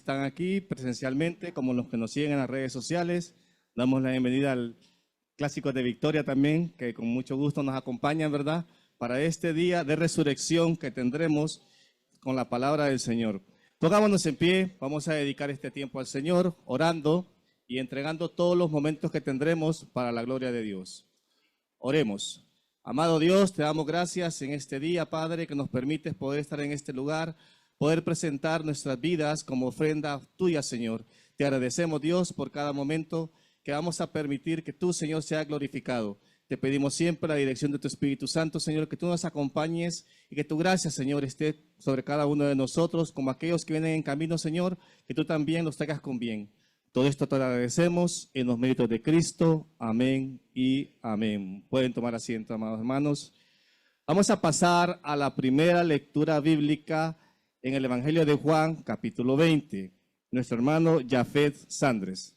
están aquí presencialmente como los que nos siguen en las redes sociales. Damos la bienvenida al Clásico de Victoria también, que con mucho gusto nos acompañan, ¿verdad?, para este día de resurrección que tendremos con la palabra del Señor. Pongámonos en pie, vamos a dedicar este tiempo al Señor, orando y entregando todos los momentos que tendremos para la gloria de Dios. Oremos. Amado Dios, te damos gracias en este día, Padre, que nos permites poder estar en este lugar, poder presentar nuestras vidas como ofrenda tuya, Señor. Te agradecemos, Dios, por cada momento que vamos a permitir que tú, Señor, sea glorificado. Te pedimos siempre la dirección de tu Espíritu Santo, Señor, que tú nos acompañes y que tu gracia, Señor, esté sobre cada uno de nosotros, como aquellos que vienen en camino, Señor, que tú también los traigas con bien. Todo esto te lo agradecemos en los méritos de Cristo. Amén y amén. Pueden tomar asiento, amados hermanos. Vamos a pasar a la primera lectura bíblica en el Evangelio de Juan, capítulo 20. Nuestro hermano Jafet Sandres.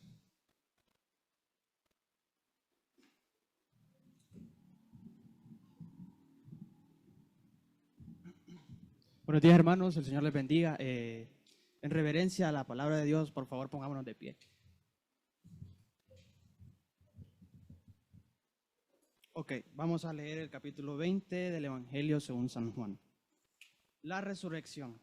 Buenos días, hermanos, el Señor les bendiga. En reverencia a la palabra de Dios, por favor, pongámonos de pie. Ok, vamos a leer el capítulo 20 del Evangelio según San Juan. La resurrección.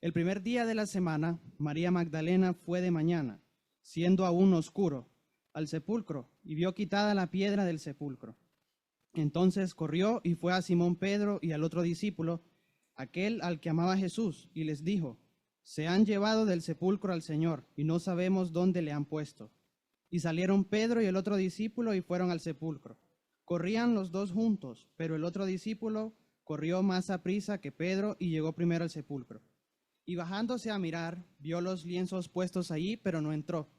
El primer día de la semana, María Magdalena fue de mañana, siendo aún oscuro, al sepulcro y vio quitada la piedra del sepulcro. Entonces corrió y fue a Simón Pedro y al otro discípulo, aquel al que amaba Jesús, y les dijo: se han llevado del sepulcro al Señor, y no sabemos dónde le han puesto. Y salieron Pedro y el otro discípulo y fueron al sepulcro. Corrían los dos juntos, pero el otro discípulo corrió más aprisa que Pedro y llegó primero al sepulcro. Y bajándose a mirar, vio los lienzos puestos allí, pero no entró.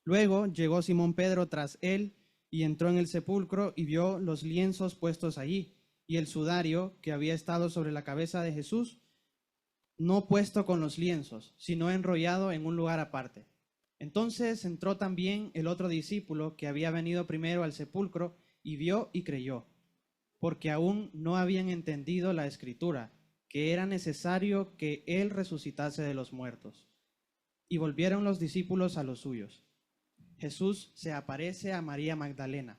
Luego llegó Simón Pedro tras él, y entró en el sepulcro y vio los lienzos puestos allí, y el sudario que había estado sobre la cabeza de Jesús, no puesto con los lienzos, sino enrollado en un lugar aparte. Entonces entró también el otro discípulo que había venido primero al sepulcro, y vio y creyó, porque aún no habían entendido la Escritura, que era necesario que él resucitase de los muertos. Y volvieron los discípulos a los suyos. Jesús se aparece a María Magdalena.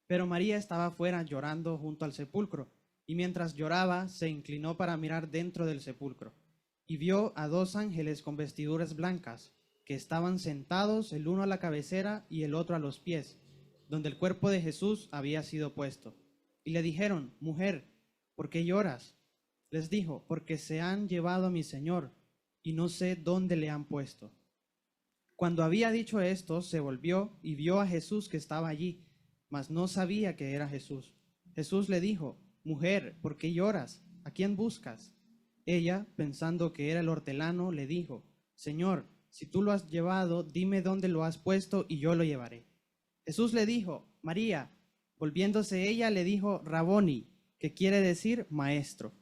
Pero María estaba fuera llorando junto al sepulcro, y mientras lloraba se inclinó para mirar dentro del sepulcro, y vio a dos ángeles con vestiduras blancas, que estaban sentados el uno a la cabecera y el otro a los pies, donde el cuerpo de Jesús había sido puesto. Y le dijeron: mujer, ¿por qué lloras? Les dijo: porque se han llevado a mi Señor, y no sé dónde le han puesto. Cuando había dicho esto, se volvió y vio a Jesús que estaba allí, mas no sabía que era Jesús. Jesús le dijo: mujer, ¿por qué lloras? ¿A quién buscas? Ella, pensando que era el hortelano, le dijo: Señor, si tú lo has llevado, dime dónde lo has puesto y yo lo llevaré. Jesús le dijo: María. Volviéndose ella, le dijo: Raboni, que quiere decir maestro.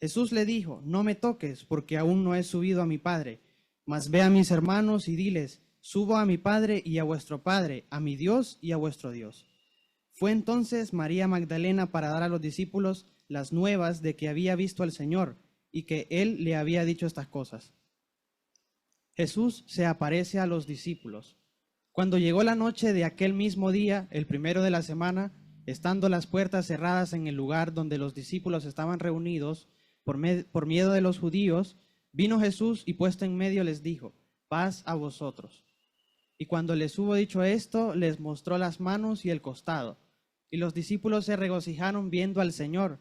Jesús le dijo: no me toques, porque aún no he subido a mi Padre, mas ve a mis hermanos y diles: subo a mi Padre y a vuestro Padre, a mi Dios y a vuestro Dios. Fue entonces María Magdalena para dar a los discípulos las nuevas de que había visto al Señor y que Él le había dicho estas cosas. Jesús se aparece a los discípulos. Cuando llegó la noche de aquel mismo día, el primero de la semana, estando las puertas cerradas en el lugar donde los discípulos estaban reunidos, por miedo de los judíos, vino Jesús y puesto en medio les dijo: paz a vosotros. Y cuando les hubo dicho esto, les mostró las manos y el costado. Y los discípulos se regocijaron viendo al Señor.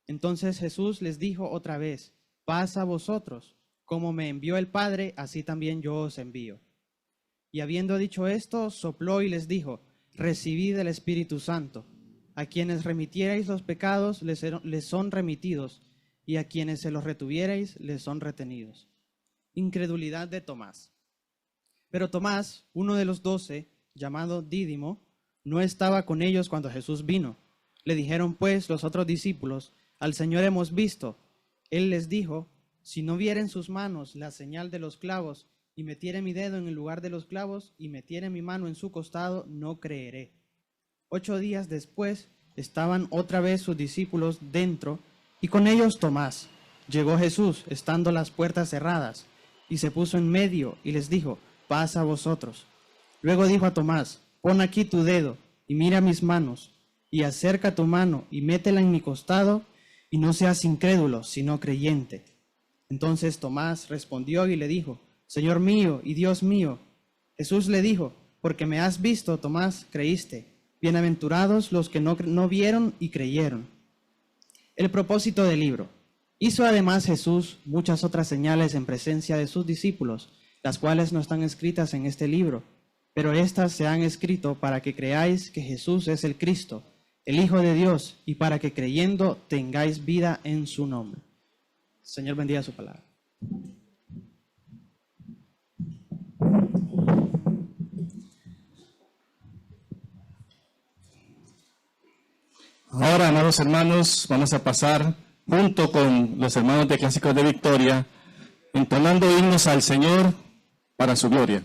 Entonces Jesús les dijo otra vez: paz a vosotros. Como me envió el Padre, así también yo os envío. Y habiendo dicho esto, sopló y les dijo: recibid el Espíritu Santo. A quienes remitierais los pecados les son remitidos, y a quienes se los retuvierais les son retenidos. Incredulidad de Tomás. Pero Tomás, uno de los 12, llamado Dídimo, no estaba con ellos cuando Jesús vino. Le dijeron pues los otros discípulos: al Señor hemos visto. Él les dijo: si no viere en sus manos la señal de los clavos, y metiere mi dedo en el lugar de los clavos, y metiere mi mano en su costado, no creeré. 8 días después estaban otra vez sus discípulos dentro, y con ellos Tomás. Llegó Jesús, estando las puertas cerradas, y se puso en medio y les dijo, paz a vosotros. Luego dijo a Tomás, pon aquí tu dedo y mira mis manos, y acerca tu mano y métela en mi costado, y no seas incrédulo, sino creyente. Entonces Tomás respondió y le dijo, Señor mío y Dios mío. Jesús le dijo, porque me has visto, Tomás, creíste. Bienaventurados los que no vieron y creyeron. El propósito del libro. Hizo además Jesús muchas otras señales en presencia de sus discípulos, las cuales no están escritas en este libro, pero éstas se han escrito para que creáis que Jesús es el Cristo, el Hijo de Dios, y para que creyendo tengáis vida en su nombre. Señor, bendiga su palabra. Ahora, amados hermanos, vamos a pasar junto con los hermanos de Clásicos de Victoria, entonando himnos al Señor para su gloria.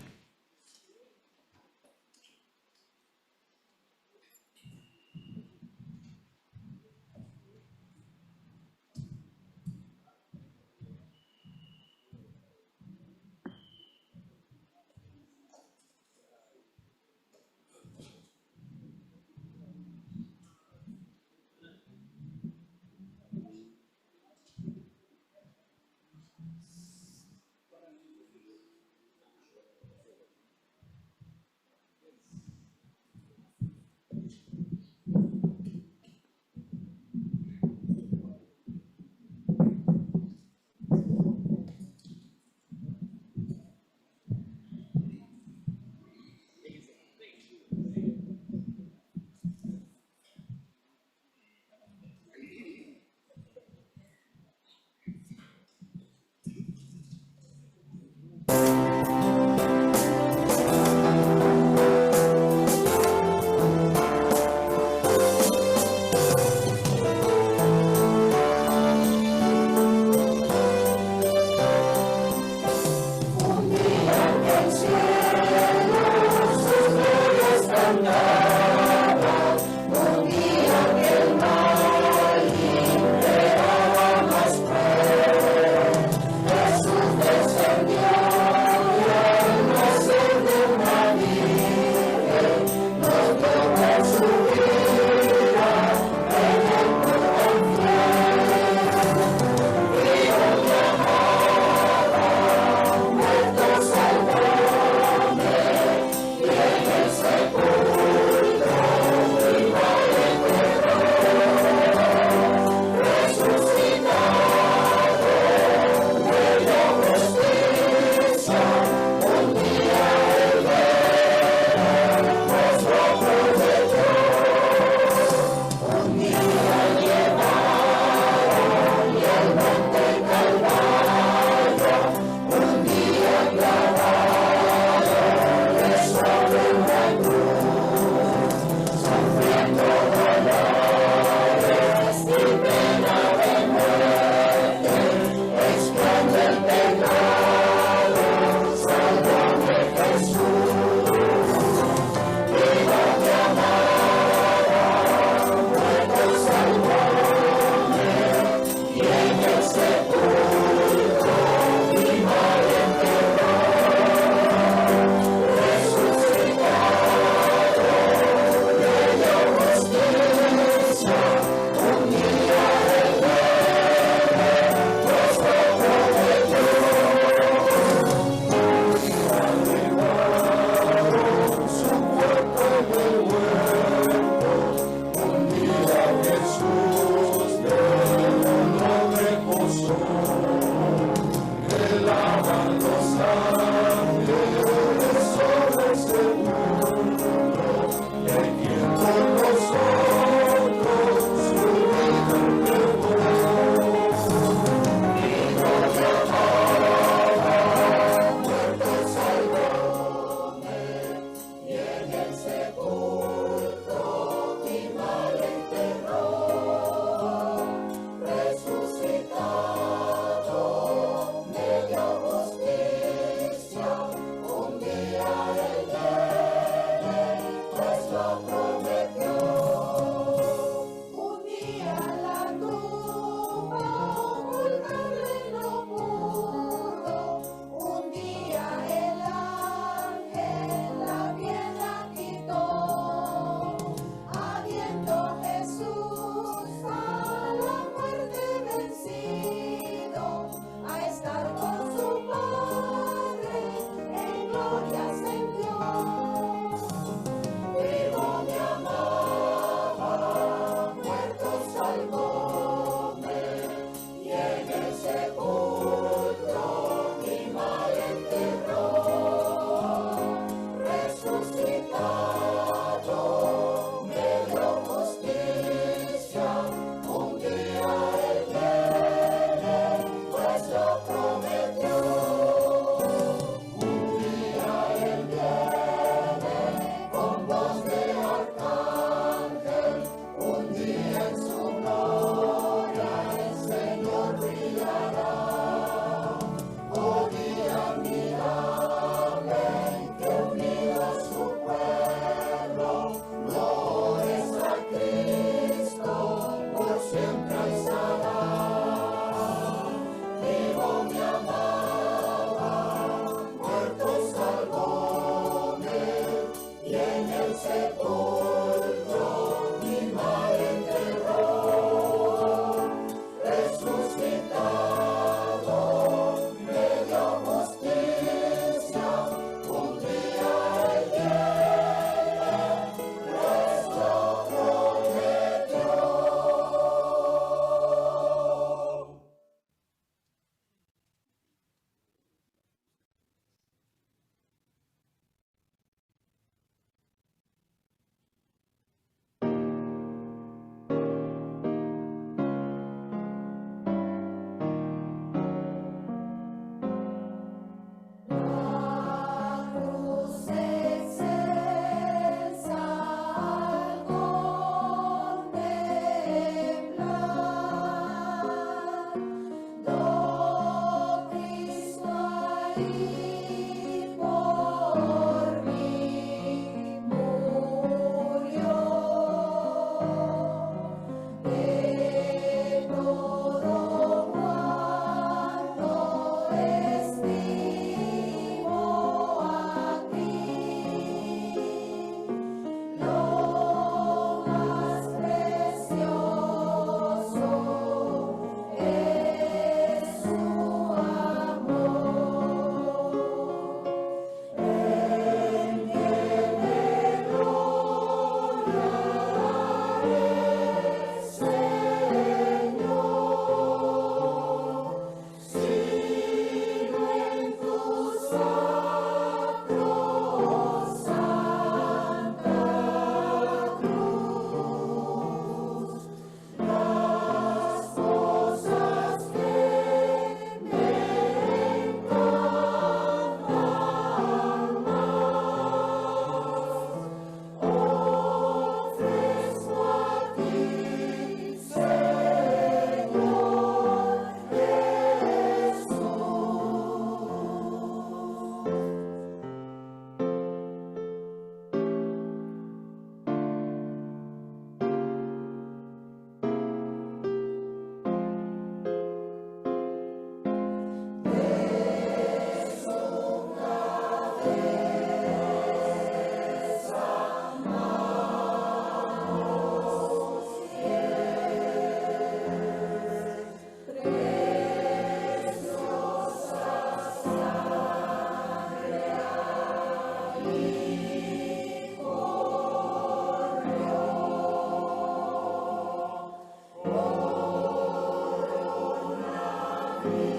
Sé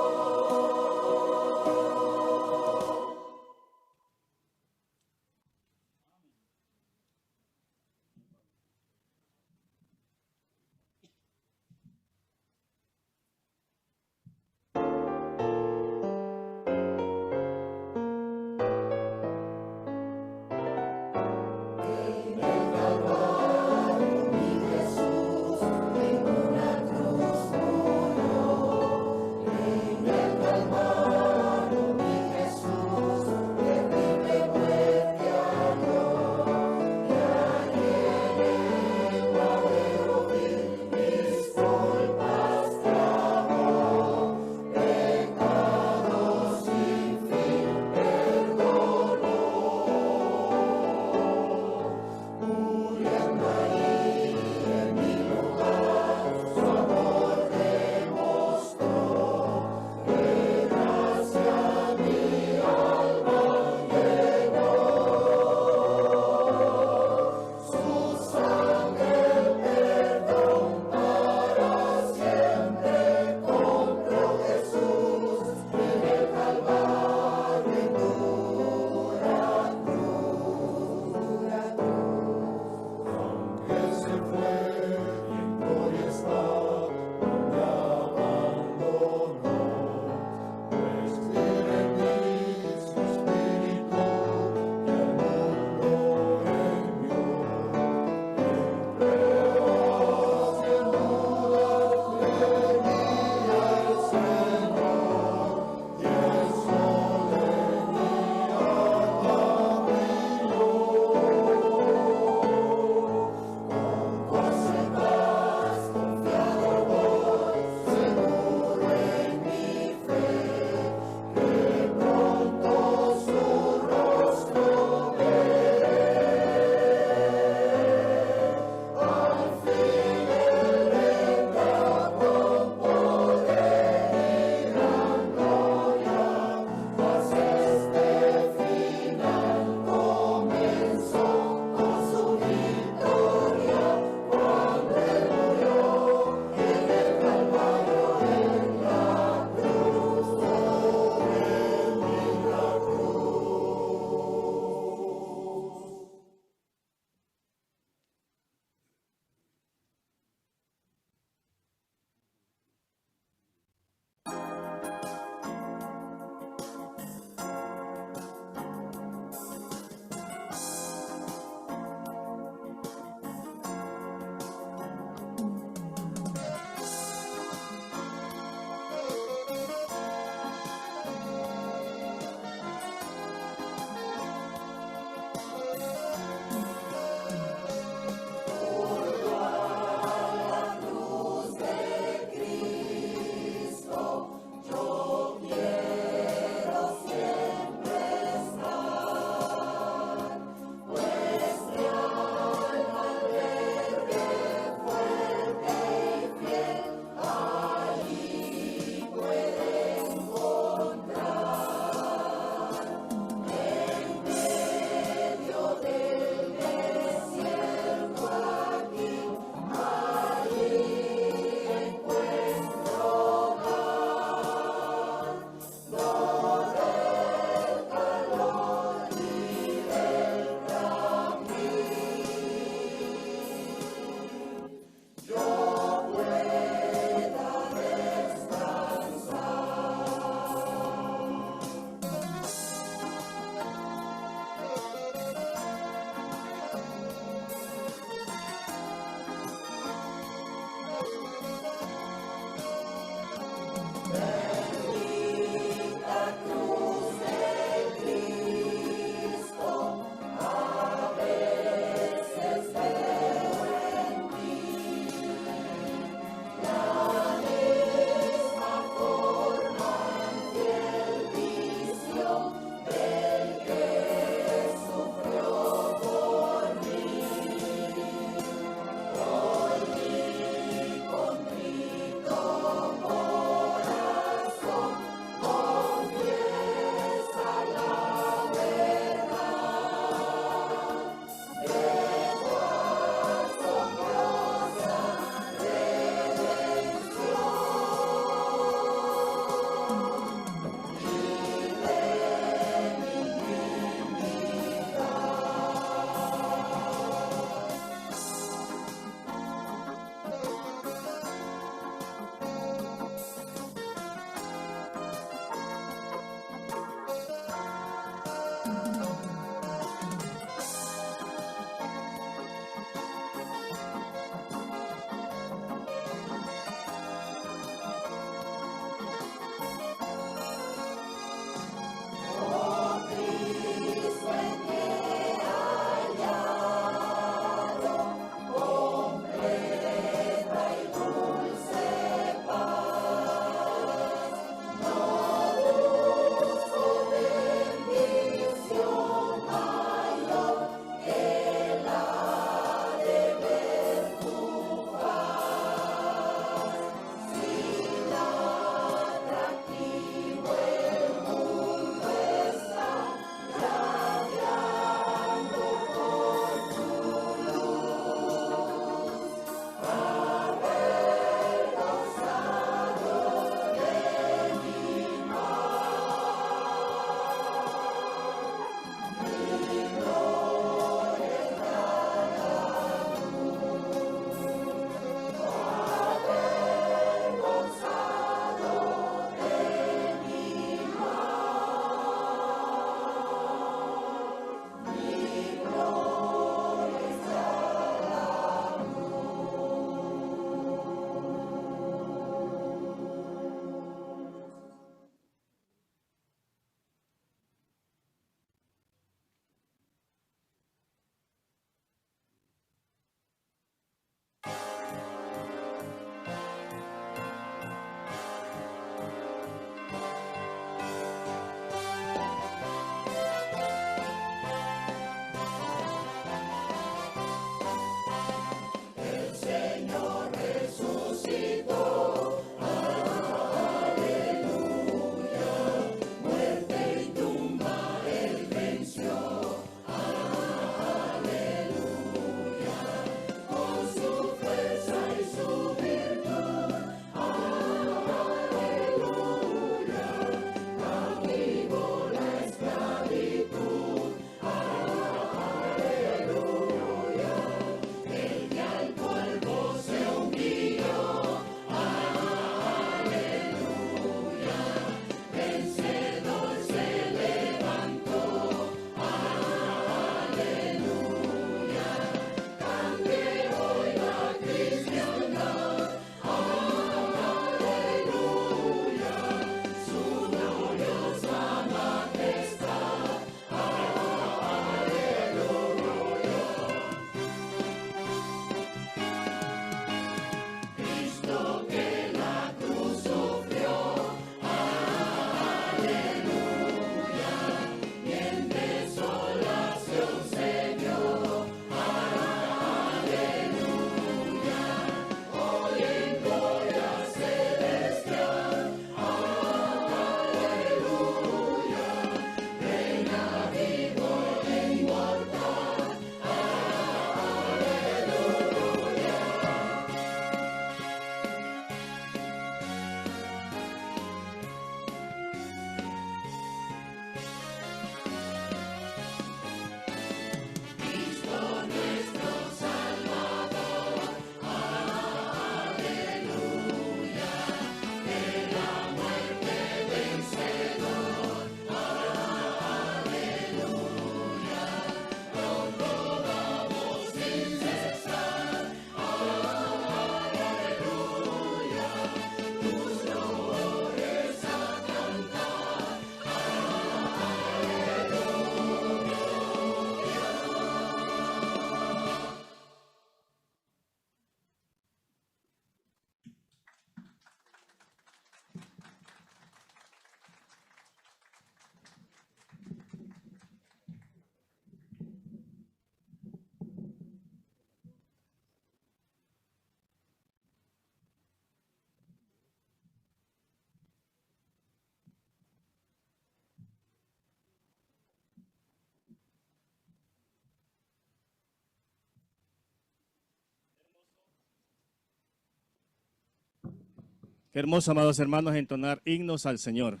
Qué hermoso, amados hermanos, entonar himnos al Señor.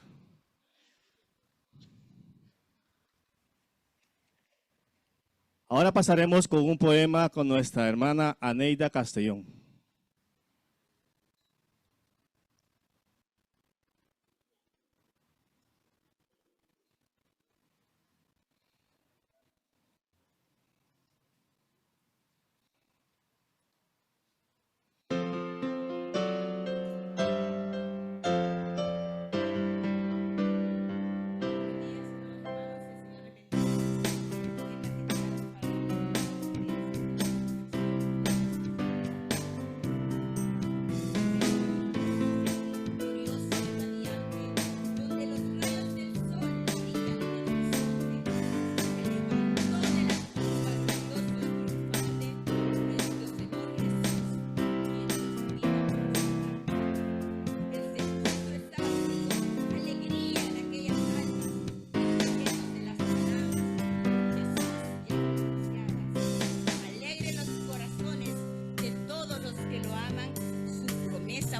Ahora pasaremos con un poema con nuestra hermana Aneida Castellón.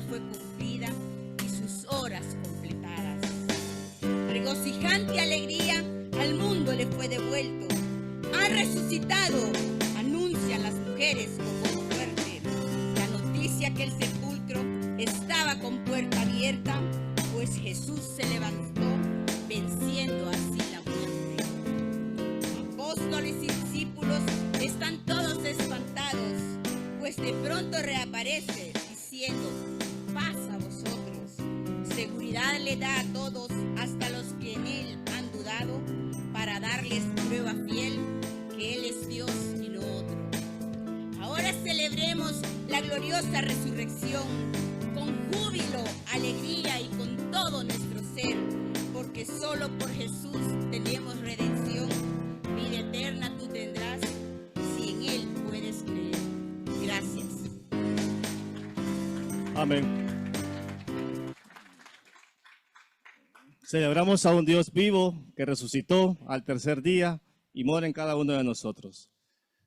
Fue cumplida y sus horas completadas. Regocijante alegría al mundo le fue devuelto. Ha resucitado, anuncian las mujeres con voz fuerte. La noticia que el sepulcro estaba con puerta abierta, pues Jesús se levantó, venciendo así la muerte. Apóstoles y discípulos están todos espantados, pues de pronto reaparece diciendo: paz a vosotros. Seguridad le da a todos, hasta los que en él han dudado, para darles prueba fiel que él es Dios y no otro. Ahora celebremos la gloriosa resurrección con júbilo, alegría y con todo nuestro ser, porque solo por Jesús tenemos redención. Vida eterna tú tendrás si en él puedes creer. Gracias. Amén. Celebramos a un Dios vivo que resucitó al tercer día y mora en cada uno de nosotros.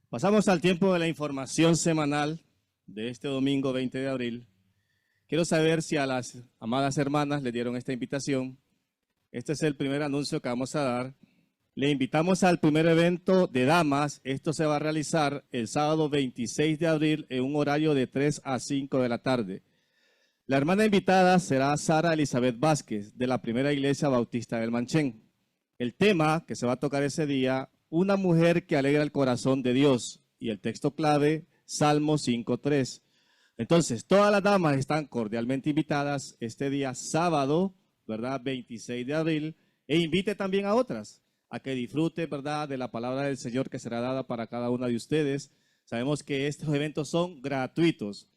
Pasamos al tiempo de la información semanal de este domingo 20 de abril. Quiero saber si a las amadas hermanas le dieron esta invitación. Este es el primer anuncio que vamos a dar. Le invitamos al primer evento de damas. Esto se va a realizar el sábado 26 de abril en un horario de 3 a 5 de la tarde. La hermana invitada será Sara Elizabeth Vázquez, de la Primera Iglesia Bautista del Manchén. El tema que se va a tocar ese día, una mujer que alegra el corazón de Dios. Y el texto clave, Salmo 5:3. Entonces, todas las damas están cordialmente invitadas este día sábado, ¿verdad? 26 de abril. E invite también a otras a que disfruten, ¿verdad?, de la palabra del Señor que será dada para cada una de ustedes. Sabemos que estos eventos son gratuitos.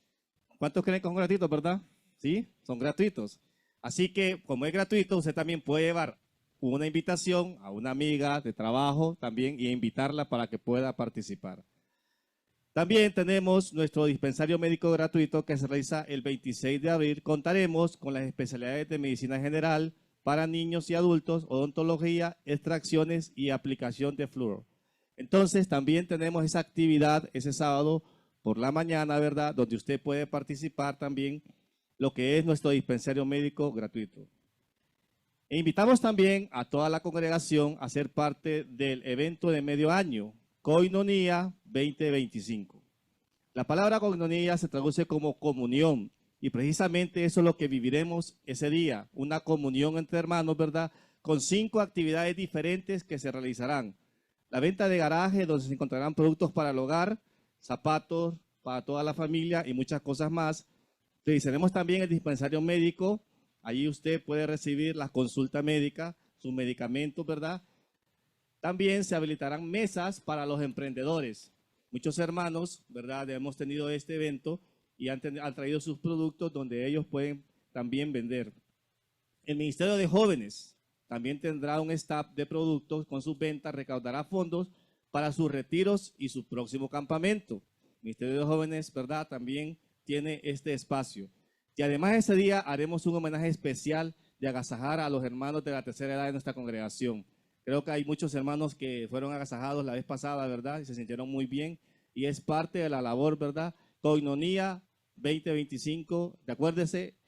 ¿Cuántos creen que son gratuitos, verdad? Sí, son gratuitos. Así que, como es gratuito, usted también puede llevar una invitación a una amiga de trabajo también y invitarla para que pueda participar. También tenemos nuestro dispensario médico gratuito que se realiza el 26 de abril. Contaremos con las especialidades de medicina general para niños y adultos, odontología, extracciones y aplicación de flúor. Entonces, también tenemos esa actividad ese sábado por la mañana, ¿verdad?, donde usted puede participar también lo que es nuestro dispensario médico gratuito. E invitamos también a toda la congregación a ser parte del evento de medio año, Koinonia 2025. La palabra koinonia se traduce como comunión y precisamente eso es lo que viviremos ese día, una comunión entre hermanos, ¿verdad?, con 5 actividades diferentes que se realizarán. La venta de garaje, donde se encontrarán productos para el hogar, zapatos para toda la familia y muchas cosas más. Realizaremos también el dispensario médico. Allí usted puede recibir la consulta médica, sus medicamentos, ¿verdad? También se habilitarán mesas para los emprendedores. Muchos hermanos, ¿verdad?, hemos tenido este evento y han traído sus productos donde ellos pueden también vender. El Ministerio de Jóvenes también tendrá un staff de productos con sus ventas, recaudará fondos para sus retiros y su próximo campamento. El Ministerio de Jóvenes, ¿verdad?, también tiene este espacio. Y además ese día haremos un homenaje especial de agasajar a los hermanos de la tercera edad de nuestra congregación. Creo que hay muchos hermanos que fueron agasajados la vez pasada, ¿verdad?, y se sintieron muy bien. Y es parte de la labor, ¿verdad? Koinonia 2025, acuérdese,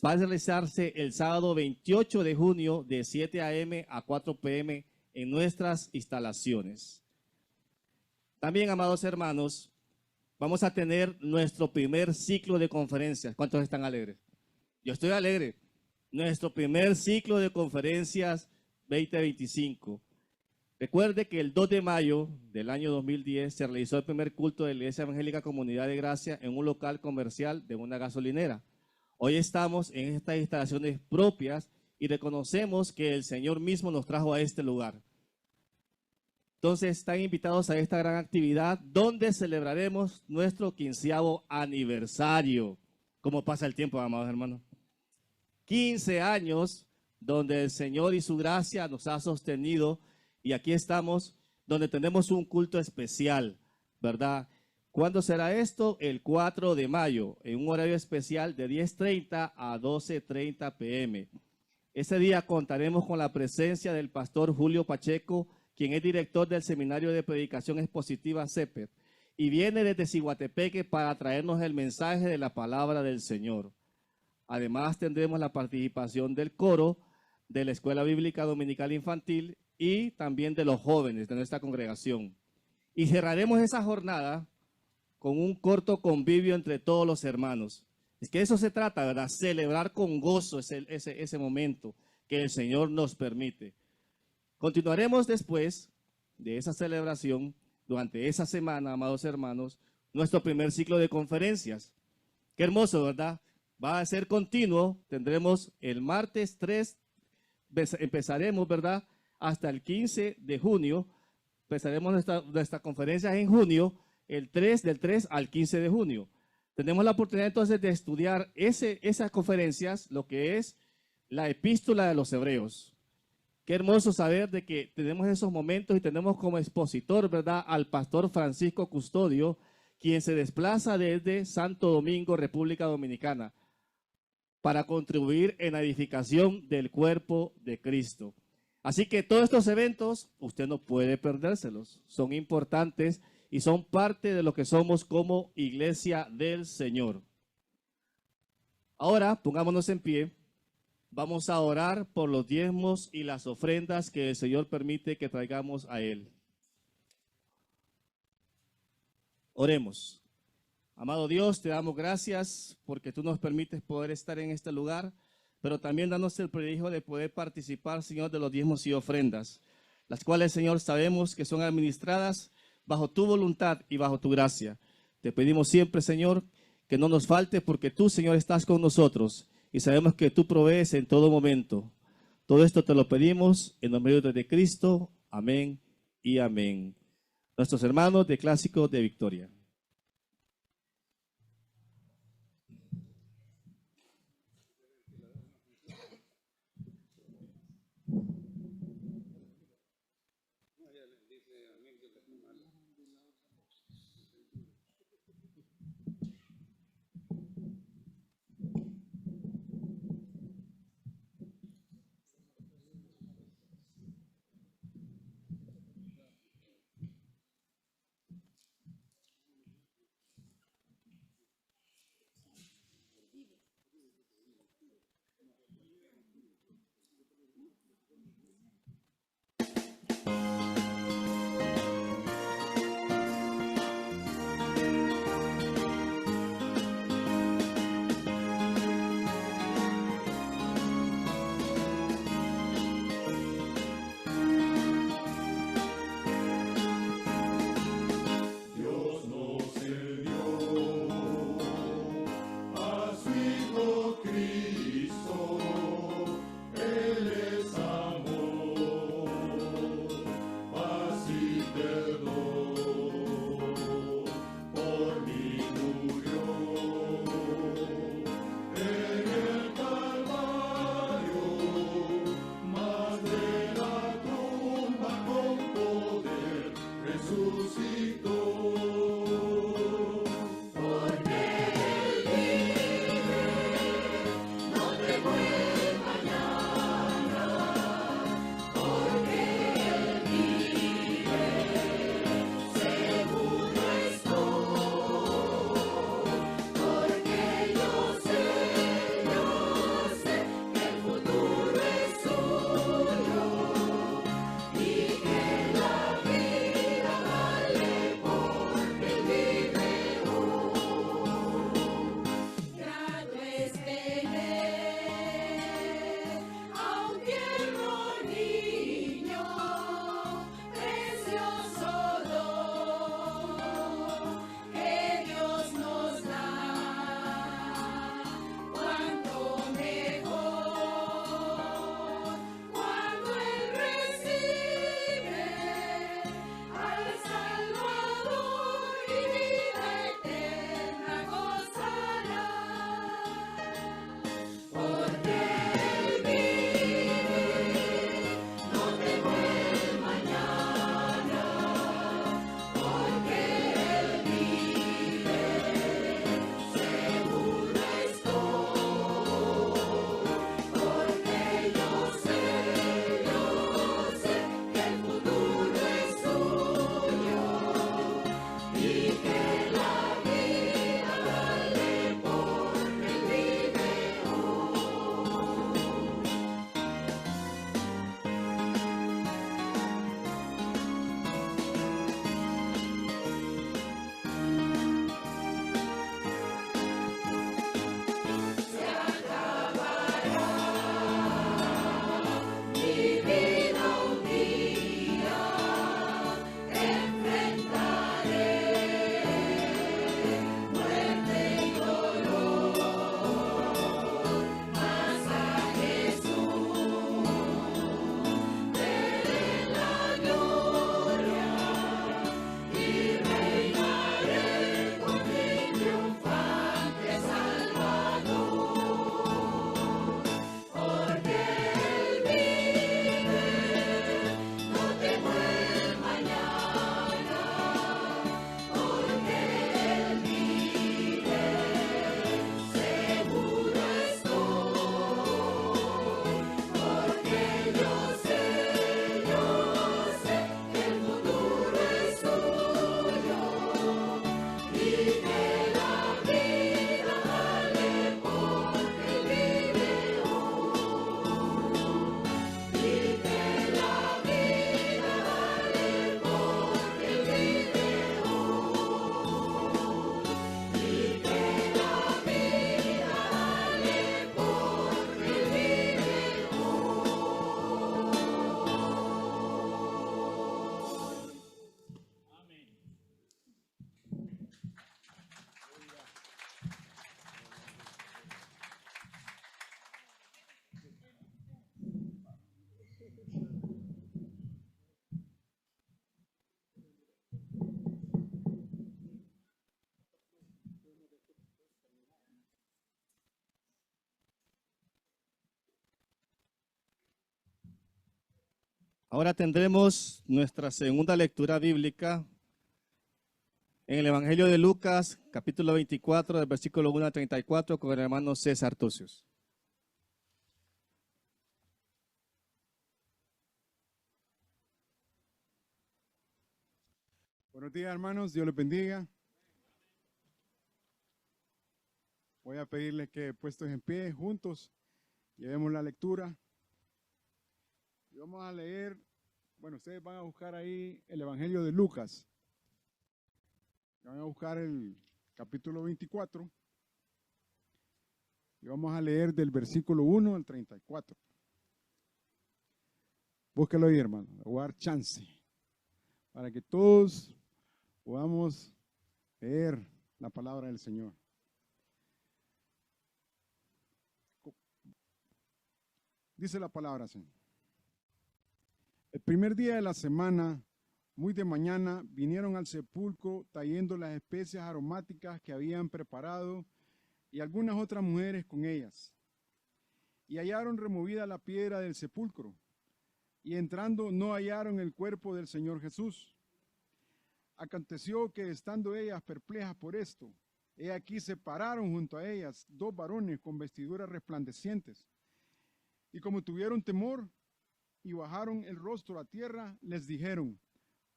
Va a realizarse el sábado 28 de junio de 7 a.m. a 4 p.m. en nuestras instalaciones. También, amados hermanos, vamos a tener nuestro primer ciclo de conferencias. ¿Cuántos están alegres? Yo estoy alegre. Nuestro primer ciclo de conferencias 2025. Recuerde que el 2 de mayo del año 2010 se realizó el primer culto de la Iglesia Evangélica Comunidad de Gracia en un local comercial de una gasolinera. Hoy estamos en estas instalaciones propias y reconocemos que el Señor mismo nos trajo a este lugar. Entonces están invitados a esta gran actividad donde celebraremos nuestro 15º aniversario. ¿Cómo pasa el tiempo, amados hermanos? 15 años donde el Señor y su gracia nos ha sostenido y aquí estamos donde tenemos un culto especial, ¿verdad? ¿Cuándo será esto? El 4 de mayo, en un horario especial de 10:30 a 12:30 p.m. Ese día contaremos con la presencia del pastor Julio Pacheco, quien es director del Seminario de Predicación Expositiva CEPET, y viene desde Ciguatepeque para traernos el mensaje de la palabra del Señor. Además, tendremos la participación del coro, de la Escuela Bíblica Dominical Infantil y también de los jóvenes de nuestra congregación. Y cerraremos esa jornada con un corto convivio entre todos los hermanos. Es que eso se trata, ¿verdad? Celebrar con gozo ese momento que el Señor nos permite. Continuaremos después de esa celebración, durante esa semana, amados hermanos, nuestro primer ciclo de conferencias. Qué hermoso, ¿verdad? Va a ser continuo. Tendremos el martes 3, empezaremos, ¿verdad? Hasta el 15 de junio. Empezaremos nuestra conferencia en junio, del 3 al 15 de junio. Tenemos la oportunidad entonces de estudiar esas conferencias, lo que es la epístola de los Hebreos. Qué hermoso saber de que tenemos esos momentos y tenemos como expositor, ¿verdad?, al pastor Francisco Custodio, quien se desplaza desde Santo Domingo, República Dominicana, para contribuir en la edificación del cuerpo de Cristo. Así que todos estos eventos usted no puede perdérselos, son importantes y son parte de lo que somos como Iglesia del Señor. Ahora pongámonos en pie, vamos a orar por los diezmos y las ofrendas que el Señor permite que traigamos a Él. Oremos. Amado Dios, te damos gracias porque tú nos permites poder estar en este lugar, pero también danos el privilegio de poder participar, Señor, de los diezmos y ofrendas, las cuales, Señor, sabemos que son administradas bajo tu voluntad y bajo tu gracia. Te pedimos siempre, Señor, que no nos falte porque tú, Señor, estás con nosotros y sabemos que tú provees en todo momento. Todo esto te lo pedimos en nombre de Cristo. Amén y amén. Nuestros hermanos de Clásico de Victoria. Ahora tendremos nuestra segunda lectura bíblica en el Evangelio de Lucas, capítulo 24, del versículo 1 al 34, con el hermano César Tucios. Buenos días, hermanos. Dios les bendiga. Voy a pedirles que puestos en pie, juntos, llevemos la lectura. Y vamos a leer, bueno, ustedes van a buscar ahí el Evangelio de Lucas. Van a buscar el capítulo 24. Y vamos a leer del versículo 1 al 34. Búsquelo ahí, hermano. Le voy a dar chance para que todos podamos leer la palabra del Señor. Dice la palabra así. El primer día de la semana, muy de mañana, vinieron al sepulcro trayendo las especias aromáticas que habían preparado y algunas otras mujeres con ellas. Y hallaron removida la piedra del sepulcro, y entrando no hallaron el cuerpo del Señor Jesús. Aconteció que estando ellas perplejas por esto, he aquí se pararon junto a ellas dos varones con vestiduras resplandecientes. Y como tuvieron temor y bajaron el rostro a tierra, les dijeron: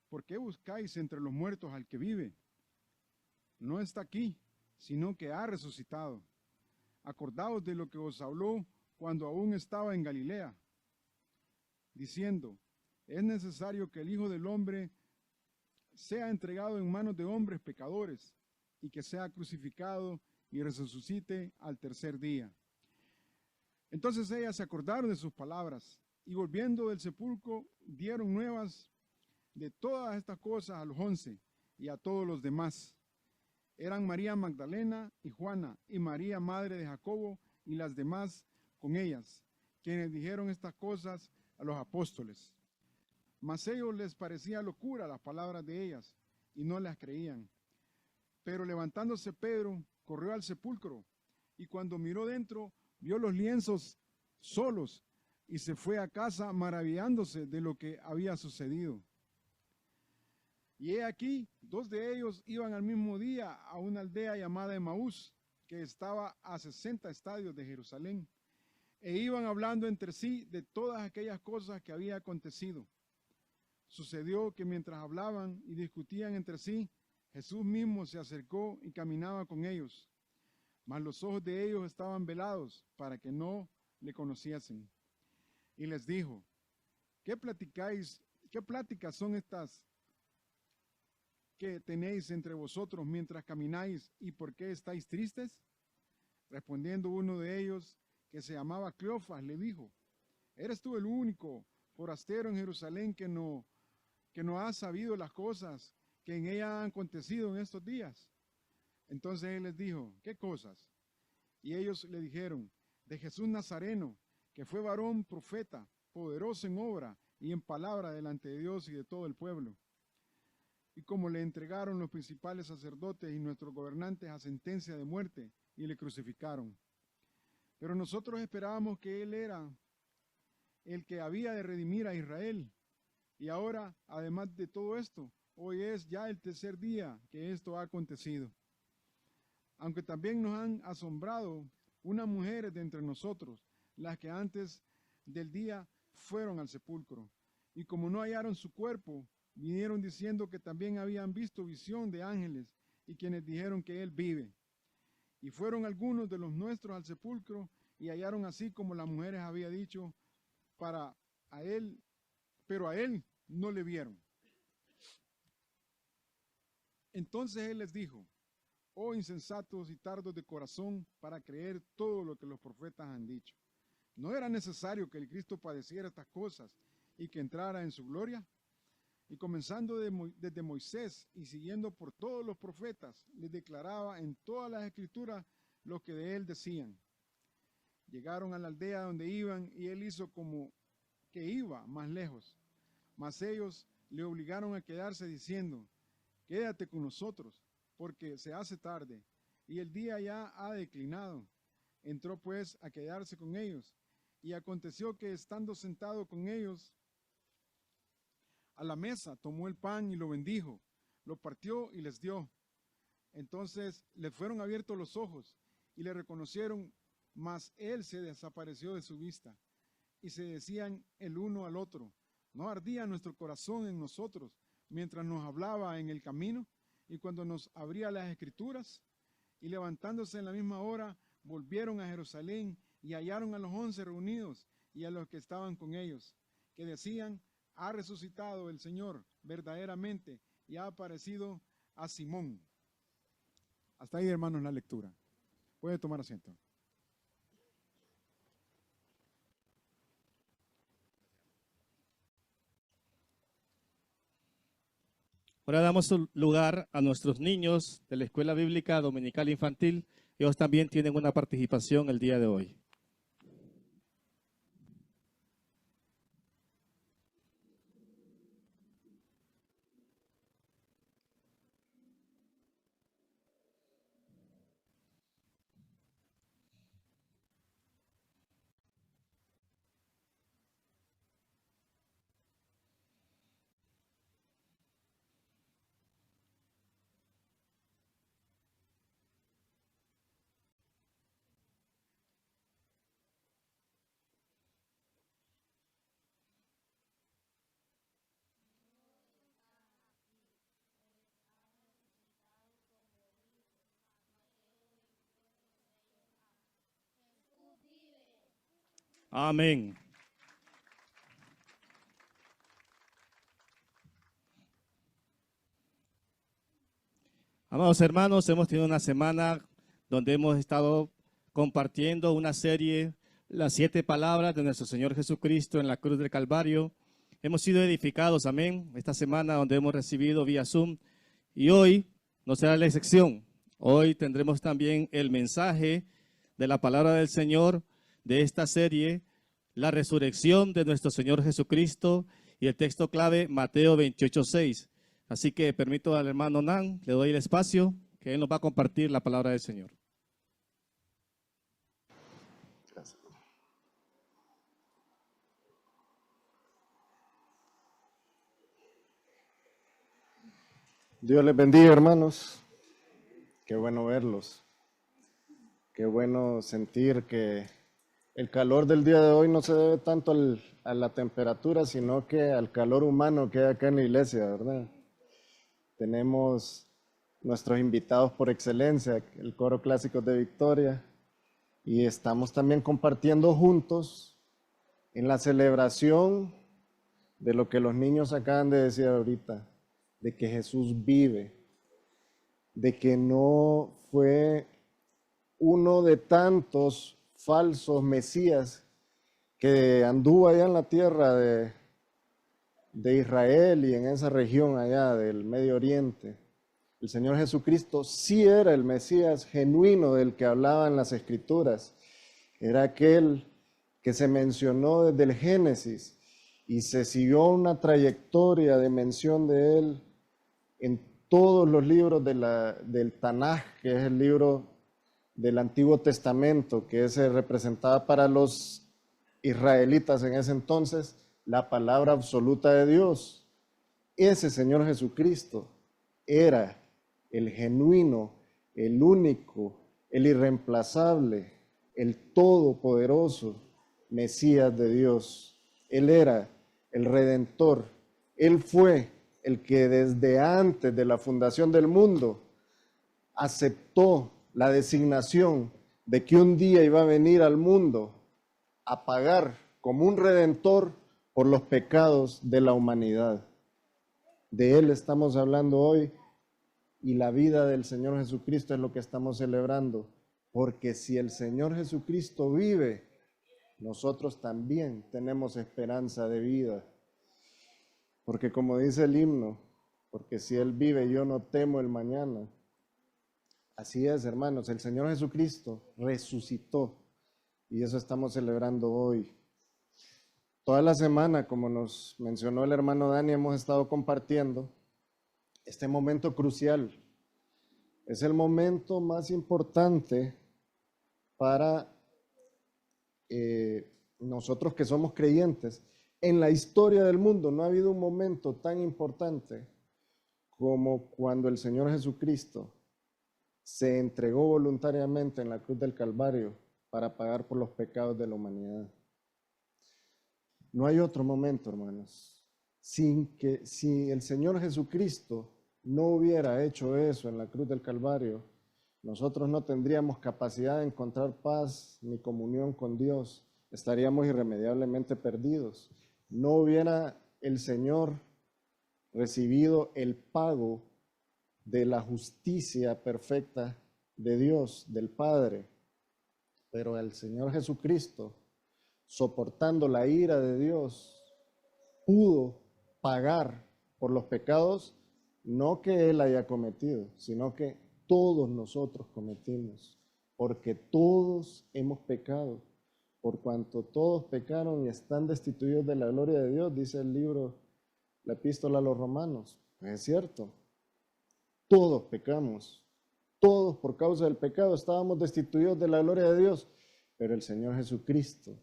¿por qué buscáis entre los muertos al que vive? No está aquí, sino que ha resucitado. Acordaos de lo que os habló cuando aún estaba en Galilea, diciendo: es necesario que el Hijo del Hombre sea entregado en manos de hombres pecadores, y que sea crucificado y resucite al tercer día. Entonces ellas se acordaron de sus palabras, y volviendo del sepulcro, dieron nuevas de todas estas cosas a los 11 y a todos los demás. Eran María Magdalena y Juana, y María, madre de Jacobo, y las demás con ellas, quienes dijeron estas cosas a los apóstoles. Mas ellos les parecía locura las palabras de ellas, y no las creían. Pero levantándose Pedro, corrió al sepulcro, y cuando miró dentro, vio los lienzos solos, y se fue a casa maravillándose de lo que había sucedido. Y he aquí, dos de ellos iban al mismo día a una aldea llamada Emaús, que estaba a 60 estadios de Jerusalén, e iban hablando entre sí de todas aquellas cosas que había acontecido. Sucedió que mientras hablaban y discutían entre sí, Jesús mismo se acercó y caminaba con ellos, mas los ojos de ellos estaban velados para que no le conociesen. Y les dijo: ¿qué platicáis? ¿Qué pláticas son estas que tenéis entre vosotros mientras camináis, y por qué estáis tristes? Respondiendo uno de ellos, que se llamaba Cleofas, le dijo: ¿eres tú el único forastero en Jerusalén que no ha sabido las cosas que en ella han acontecido en estos días? Entonces él les dijo: ¿qué cosas? Y ellos le dijeron: de Jesús Nazareno, que fue varón profeta, poderoso en obra y en palabra delante de Dios y de todo el pueblo. Y como le entregaron los principales sacerdotes y nuestros gobernantes a sentencia de muerte, y le crucificaron. Pero nosotros esperábamos que él era el que había de redimir a Israel. Y ahora, además de todo esto, hoy es ya el tercer día que esto ha acontecido. Aunque también nos han asombrado unas mujeres de entre nosotros, las que antes del día fueron al sepulcro. Y como no hallaron su cuerpo, vinieron diciendo que también habían visto visión de ángeles, y quienes dijeron que él vive. Y fueron algunos de los nuestros al sepulcro, y hallaron así como las mujeres habían dicho, pero a él no le vieron. Entonces él les dijo: oh insensatos y tardos de corazón, para creer todo lo que los profetas han dicho. ¿No era necesario que el Cristo padeciera estas cosas y que entrara en su gloria? Y comenzando desde Moisés y siguiendo por todos los profetas, les declaraba en todas las escrituras lo que de él decían. Llegaron a la aldea donde iban, y él hizo como que iba más lejos. Mas ellos le obligaron a quedarse diciendo: quédate con nosotros, porque se hace tarde, y el día ya ha declinado. Entró pues a quedarse con ellos, y aconteció que estando sentado con ellos, a la mesa, tomó el pan y lo bendijo, lo partió y les dio. Entonces les fueron abiertos los ojos y le reconocieron, mas él se desapareció de su vista. Y se decían el uno al otro, ¿no ardía nuestro corazón en nosotros mientras nos hablaba en el camino y cuando nos abría las escrituras? Y levantándose en la misma hora, volvieron a Jerusalén y hallaron a los 11 reunidos y a los que estaban con ellos, que decían, ha resucitado el Señor verdaderamente y ha aparecido a Simón. Hasta ahí, hermanos, la lectura. Puede tomar asiento. Ahora damos lugar a nuestros niños de la Escuela Bíblica Dominical Infantil. Ellos también tienen una participación el día de hoy. Amén. Amados hermanos, hemos tenido una semana donde hemos estado compartiendo una serie, las 7 palabras de nuestro Señor Jesucristo en la cruz del Calvario. Hemos sido edificados, amén, esta semana donde hemos recibido vía Zoom. Y hoy no será la excepción. Hoy tendremos también el mensaje de la palabra del Señor de esta serie, la resurrección de nuestro Señor Jesucristo, y el texto clave, Mateo 28:6. Así que permito al hermano Nan, le doy el espacio, que él nos va a compartir la palabra del Señor. Gracias. Dios les bendiga, hermanos. Qué bueno verlos. Qué bueno sentir que el calor del día de hoy no se debe tanto a la temperatura, sino que al calor humano que hay acá en la iglesia, ¿verdad? Tenemos nuestros invitados por excelencia, el Coro Clásicos de Victoria, y estamos también compartiendo juntos en la celebración de lo que los niños acaban de decir ahorita, de que Jesús vive, de que no fue uno de tantos falsos mesías que anduvo allá en la tierra de Israel y en esa región allá del Medio Oriente. El Señor Jesucristo sí era el Mesías genuino del que hablaban las Escrituras. Era aquel que se mencionó desde el Génesis y se siguió una trayectoria de mención de él en todos los libros del Tanaj, que es el libro del Antiguo Testamento, que se representaba para los israelitas en ese entonces la palabra absoluta de Dios. Ese Señor Jesucristo era el genuino, el único, el irreemplazable, el todopoderoso Mesías de Dios. Él era el Redentor. Él fue el que desde antes de la fundación del mundo aceptó la designación de que un día iba a venir al mundo a pagar como un redentor por los pecados de la humanidad. De Él estamos hablando hoy y la vida del Señor Jesucristo es lo que estamos celebrando, porque si el Señor Jesucristo vive, nosotros también tenemos esperanza de vida. Porque como dice el himno, porque si Él vive yo no temo el mañana. Así es, hermanos, el Señor Jesucristo resucitó y eso estamos celebrando hoy. Toda la semana, como nos mencionó el hermano Dani, hemos estado compartiendo este momento crucial. Es el momento más importante para nosotros que somos creyentes, En la historia del mundo no ha habido un momento tan importante como cuando el Señor Jesucristo se entregó voluntariamente en la cruz del Calvario para pagar por los pecados de la humanidad. No hay otro momento, hermanos, si el Señor Jesucristo no hubiera hecho eso en la cruz del Calvario, nosotros no tendríamos capacidad de encontrar paz ni comunión con Dios. Estaríamos irremediablemente perdidos. No hubiera el Señor recibido el pago de la justicia perfecta de Dios, del Padre. Pero el Señor Jesucristo, soportando la ira de Dios, pudo pagar por los pecados, no que Él haya cometido, sino que todos nosotros cometimos, porque todos hemos pecado, por cuanto todos pecaron y están destituidos de la gloria de Dios, dice el libro, la epístola a los Romanos. Es cierto, todos pecamos, todos por causa del pecado estábamos destituidos de la gloria de Dios, pero el Señor Jesucristo,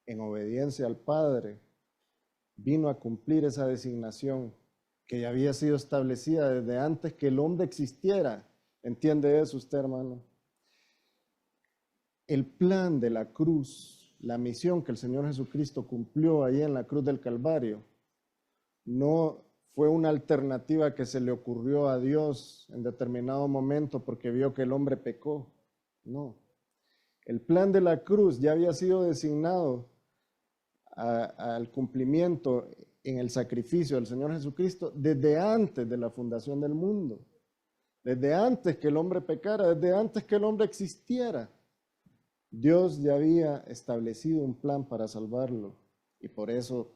en obediencia al Padre, vino a cumplir esa designación que ya había sido establecida desde antes que el hombre existiera. ¿Entiende eso usted, hermano? El plan de la cruz, la misión que el Señor Jesucristo cumplió ahí en la cruz del Calvario, no fue una alternativa que se le ocurrió a Dios en determinado momento porque vio que el hombre pecó. No. El plan de la cruz ya había sido designado al cumplimiento en el sacrificio del Señor Jesucristo desde antes de la fundación del mundo, desde antes que el hombre pecara, desde antes que el hombre existiera. Dios ya había establecido un plan para salvarlo y por eso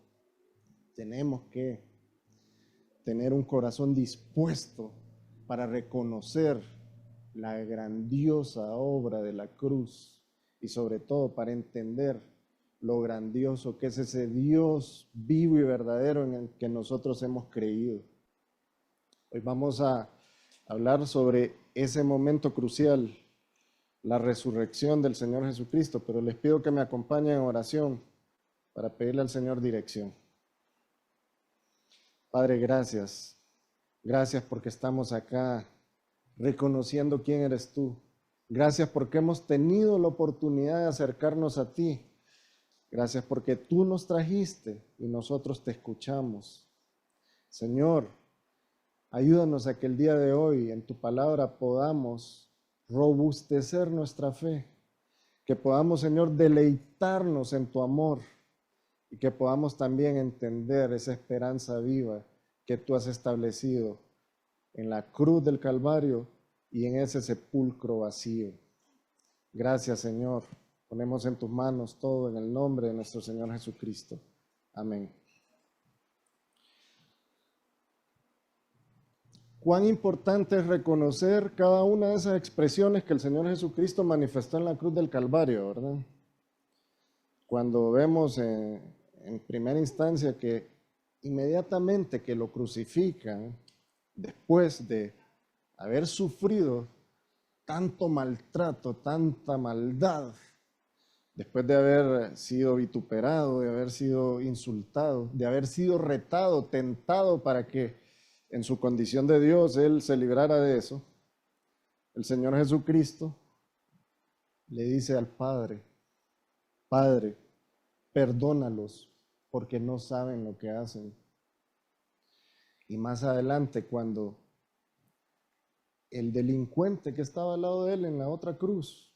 tenemos que tener un corazón dispuesto para reconocer la grandiosa obra de la cruz y sobre todo para entender lo grandioso que es ese Dios vivo y verdadero en el que nosotros hemos creído. Hoy vamos a hablar sobre ese momento crucial, la resurrección del Señor Jesucristo, pero les pido que me acompañen en oración para pedirle al Señor dirección. Padre, gracias. Gracias porque estamos acá reconociendo quién eres tú. Gracias porque hemos tenido la oportunidad de acercarnos a ti. Gracias porque tú nos trajiste y nosotros te escuchamos. Señor, ayúdanos a que el día de hoy en tu palabra podamos robustecer nuestra fe, que podamos, Señor, deleitarnos en tu amor y que podamos también entender esa esperanza viva que tú has establecido en la cruz del Calvario y en ese sepulcro vacío. Gracias, Señor. Ponemos en tus manos todo en el nombre de nuestro Señor Jesucristo. Amén. Cuán importante es reconocer cada una de esas expresiones que el Señor Jesucristo manifestó en la cruz del Calvario, ¿verdad? Cuando vemos en primera instancia que inmediatamente que lo crucifican, después de haber sufrido tanto maltrato, tanta maldad, después de haber sido vituperado, de haber sido insultado, de haber sido retado, tentado para que en su condición de Dios Él se librara de eso, el Señor Jesucristo le dice al Padre, Padre, perdónalos porque no saben lo que hacen. Y más adelante, cuando el delincuente que estaba al lado de él en la otra cruz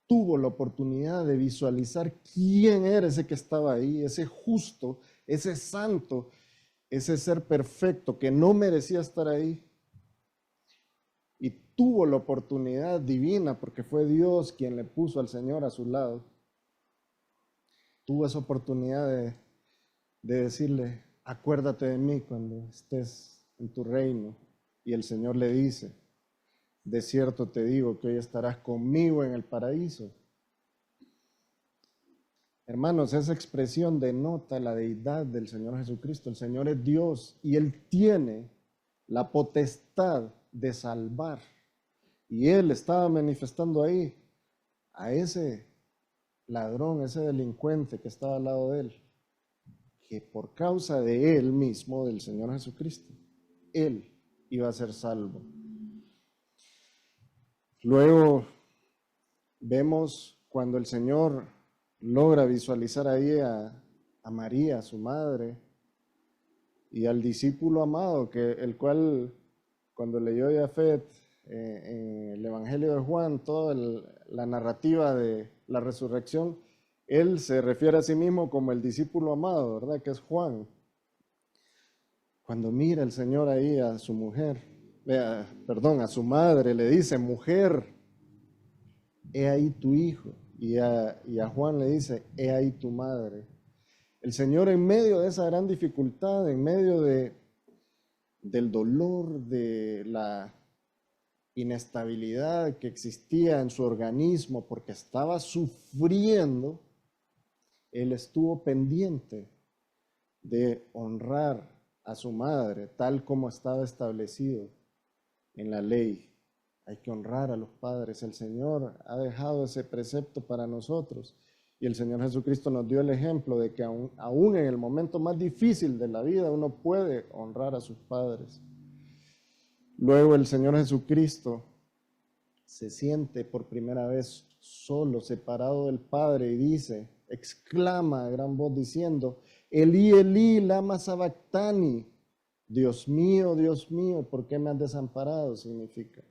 tuvo la oportunidad de visualizar quién era ese que estaba ahí, ese justo, ese santo, ese ser perfecto que no merecía estar ahí, y tuvo la oportunidad divina, porque fue Dios quien le puso al Señor a su lado, tuvo esa oportunidad de decirle, acuérdate de mí cuando estés en tu reino. Y el Señor le dice, de cierto te digo que hoy estarás conmigo en el paraíso. Hermanos, esa expresión denota la deidad del Señor Jesucristo. El Señor es Dios y Él tiene la potestad de salvar. Y Él estaba manifestando ahí a ese ladrón, ese delincuente que estaba al lado de Él. que por causa de Él mismo, del Señor Jesucristo, Él iba a ser salvo. Luego vemos cuando el Señor logra visualizar ahí a María, su madre, y al discípulo amado, el cual cuando leyó Jafet en el Evangelio de Juan, toda la narrativa de la resurrección, él se refiere a sí mismo como el discípulo amado, ¿verdad? Que es Juan. Cuando mira el Señor ahí a su mujer, a su madre, le dice, mujer, he ahí tu hijo. Y a Juan le dice, he ahí tu madre. El Señor en medio de esa gran dificultad, en medio del dolor, de la inestabilidad que existía en su organismo porque estaba sufriendo, Él estuvo pendiente de honrar a su madre, tal como estaba establecido en la ley. Hay que honrar a los padres. El Señor ha dejado ese precepto para nosotros. Y el Señor Jesucristo nos dio el ejemplo de que aún en el momento más difícil de la vida uno puede honrar a sus padres. Luego el Señor Jesucristo se siente por primera vez solo, separado del Padre y dice, exclama a gran voz diciendo, Elí, Elí, lama sabactani. Dios mío, ¿por qué me has desamparado? Significa.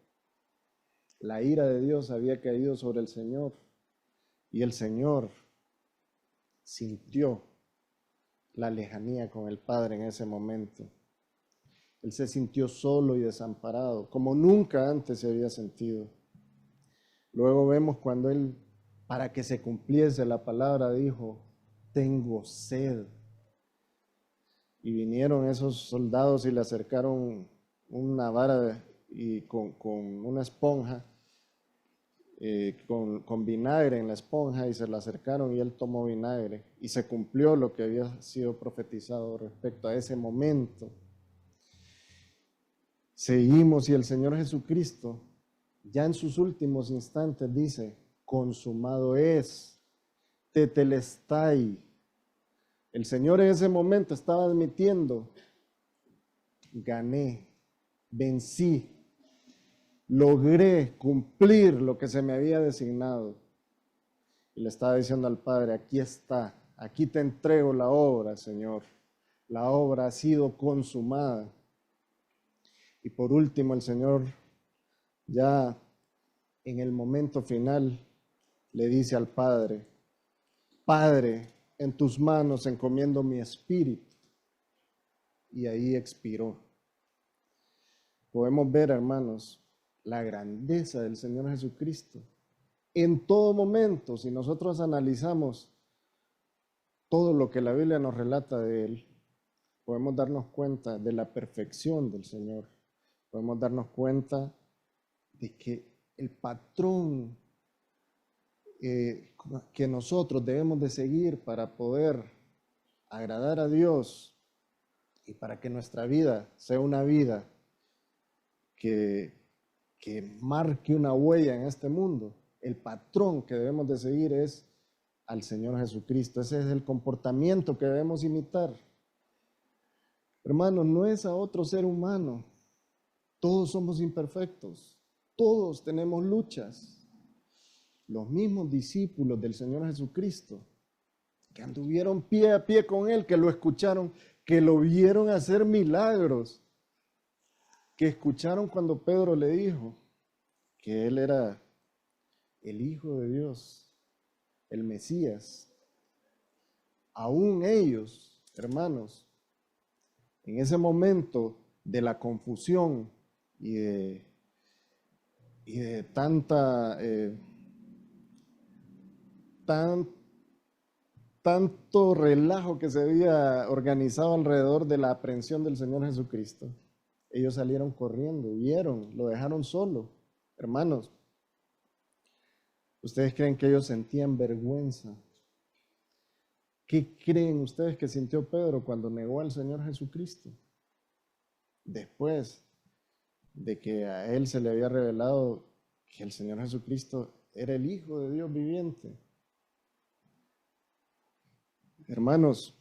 La ira de Dios había caído sobre el Señor y el Señor sintió la lejanía con el Padre en ese momento. Él se sintió solo y desamparado, como nunca antes se había sentido. Luego vemos cuando Él, para que se cumpliese la palabra, dijo, tengo sed. Y vinieron esos soldados y le acercaron una vara y con una esponja, con vinagre en la esponja, y se la acercaron y Él tomó vinagre. Y se cumplió lo que había sido profetizado respecto a ese momento. Seguimos y el Señor Jesucristo, ya en sus últimos instantes, dice, consumado es, tetelestai. El Señor en ese momento estaba admitiendo, gané, vencí, logré cumplir lo que se me había designado. Y le estaba diciendo al Padre, aquí está, aquí te entrego la obra, Señor. La obra ha sido consumada. Y por último, el Señor, ya en el momento final, le dice al Padre, Padre, en tus manos encomiendo mi espíritu. Y ahí expiró. Podemos ver, hermanos, la grandeza del Señor Jesucristo. En todo momento, si nosotros analizamos todo lo que la Biblia nos relata de Él, podemos darnos cuenta de la perfección del Señor. Podemos darnos cuenta de que el patrón que nosotros debemos de seguir para poder agradar a Dios y para que nuestra vida sea una vida que marque una huella en este mundo, el patrón que debemos de seguir es al Señor Jesucristo. Ese es el comportamiento que debemos imitar. Hermanos, no es a otro ser humano. Todos somos imperfectos. Todos tenemos luchas. Los mismos discípulos del Señor Jesucristo, que anduvieron pie a pie con Él, que lo escucharon, que lo vieron hacer milagros, que escucharon cuando Pedro le dijo que Él era el Hijo de Dios, el Mesías. Aún ellos, hermanos, en ese momento de la confusión y de tanto relajo que se había organizado alrededor de la aprehensión del Señor Jesucristo, ellos salieron corriendo, huyeron, lo dejaron solo. Hermanos, ¿ustedes creen que ellos sentían vergüenza? ¿Qué creen ustedes que sintió Pedro cuando negó al Señor Jesucristo? Después de que a él se le había revelado que el Señor Jesucristo era el Hijo de Dios viviente. Hermanos,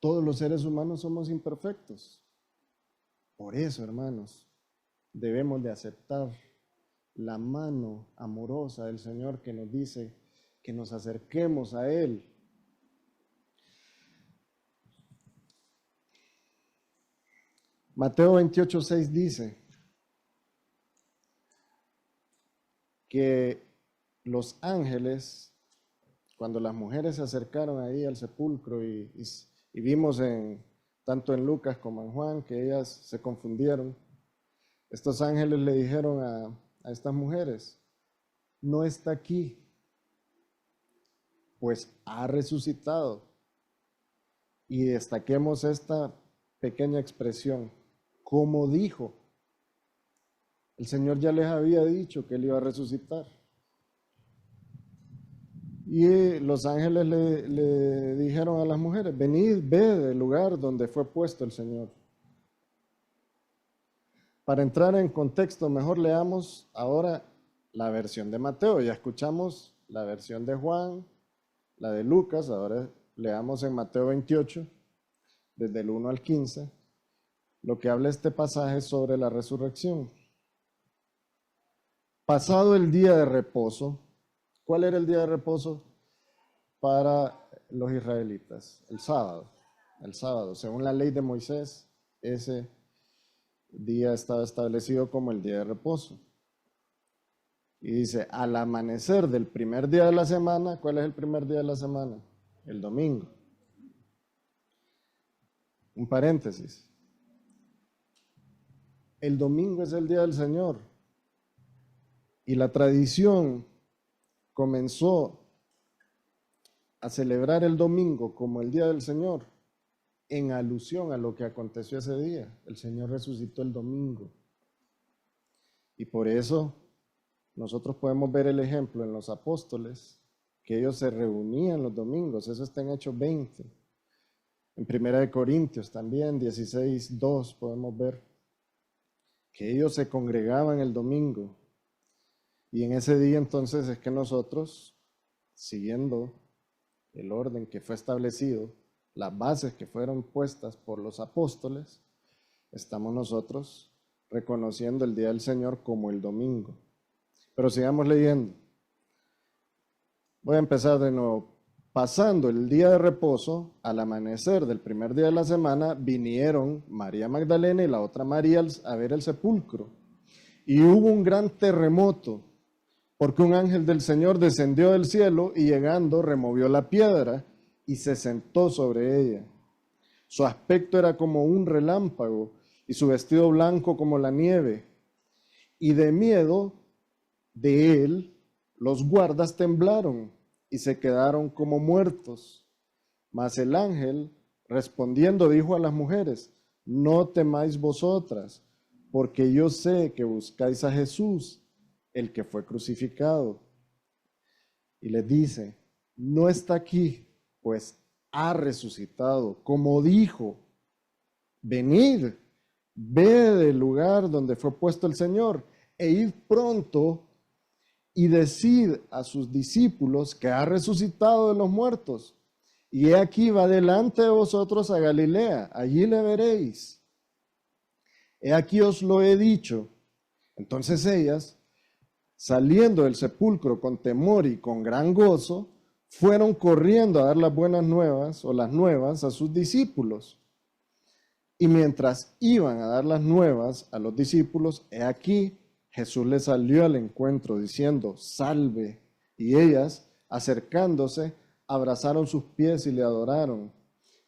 Todos los seres humanos somos imperfectos. Por eso, hermanos, debemos de aceptar la mano amorosa del Señor que nos dice que nos acerquemos a Él. Mateo 28:6 dice que los ángeles, cuando las mujeres se acercaron ahí al sepulcro y vimos tanto en Lucas como en Juan que ellas se confundieron, estos ángeles le dijeron a estas mujeres, no está aquí, pues ha resucitado. Y destaquemos esta pequeña expresión, como dijo. El Señor ya les había dicho que Él iba a resucitar. Y los ángeles le dijeron a las mujeres, venid, ved el lugar donde fue puesto el Señor. Para entrar en contexto, mejor leamos ahora la versión de Mateo. Ya escuchamos la versión de Juan, la de Lucas, ahora leamos en Mateo 28, desde el 1 al 15, lo que habla este pasaje sobre la resurrección. Pasado el día de reposo, ¿cuál era el día de reposo para los israelitas? El sábado. El sábado, según la ley de Moisés, ese día estaba establecido como el día de reposo. Y dice, al amanecer del primer día de la semana, ¿cuál es el primer día de la semana? El domingo. Un paréntesis. El domingo es el día del Señor. Y la tradición comenzó a celebrar el domingo como el día del Señor en alusión a lo que aconteció ese día. El Señor resucitó el domingo. Y por eso nosotros podemos ver el ejemplo en los apóstoles, que ellos se reunían los domingos. Eso está en Hechos 20. En 1 Corintios también, 16:2, podemos ver que ellos se congregaban el domingo. Y en ese día entonces es que nosotros, siguiendo el orden que fue establecido, las bases que fueron puestas por los apóstoles, estamos nosotros reconociendo el día del Señor como el domingo. Pero sigamos leyendo. Voy a empezar de nuevo. Pasando el día de reposo, al amanecer del primer día de la semana, vinieron María Magdalena y la otra María a ver el sepulcro. Y hubo un gran terremoto, porque un ángel del Señor descendió del cielo y llegando removió la piedra y se sentó sobre ella. Su aspecto era como un relámpago y su vestido blanco como la nieve. Y de miedo de él, los guardas temblaron y se quedaron como muertos. Mas el ángel, respondiendo, dijo a las mujeres, no temáis vosotras, porque yo sé que buscáis a Jesús, el que fue crucificado. Y les dice, no está aquí, pues ha resucitado, como dijo. Venid, ved el lugar donde fue puesto el Señor, e id pronto y decid a sus discípulos que ha resucitado de los muertos. Y he aquí va delante de vosotros a Galilea, allí le veréis. He aquí os lo he dicho. Entonces ellas, saliendo del sepulcro con temor y con gran gozo, fueron corriendo a dar las buenas nuevas o las nuevas a sus discípulos. Y mientras iban a dar las nuevas a los discípulos, he aquí Jesús les salió al encuentro diciendo, salve. Y ellas, acercándose, abrazaron sus pies y le adoraron.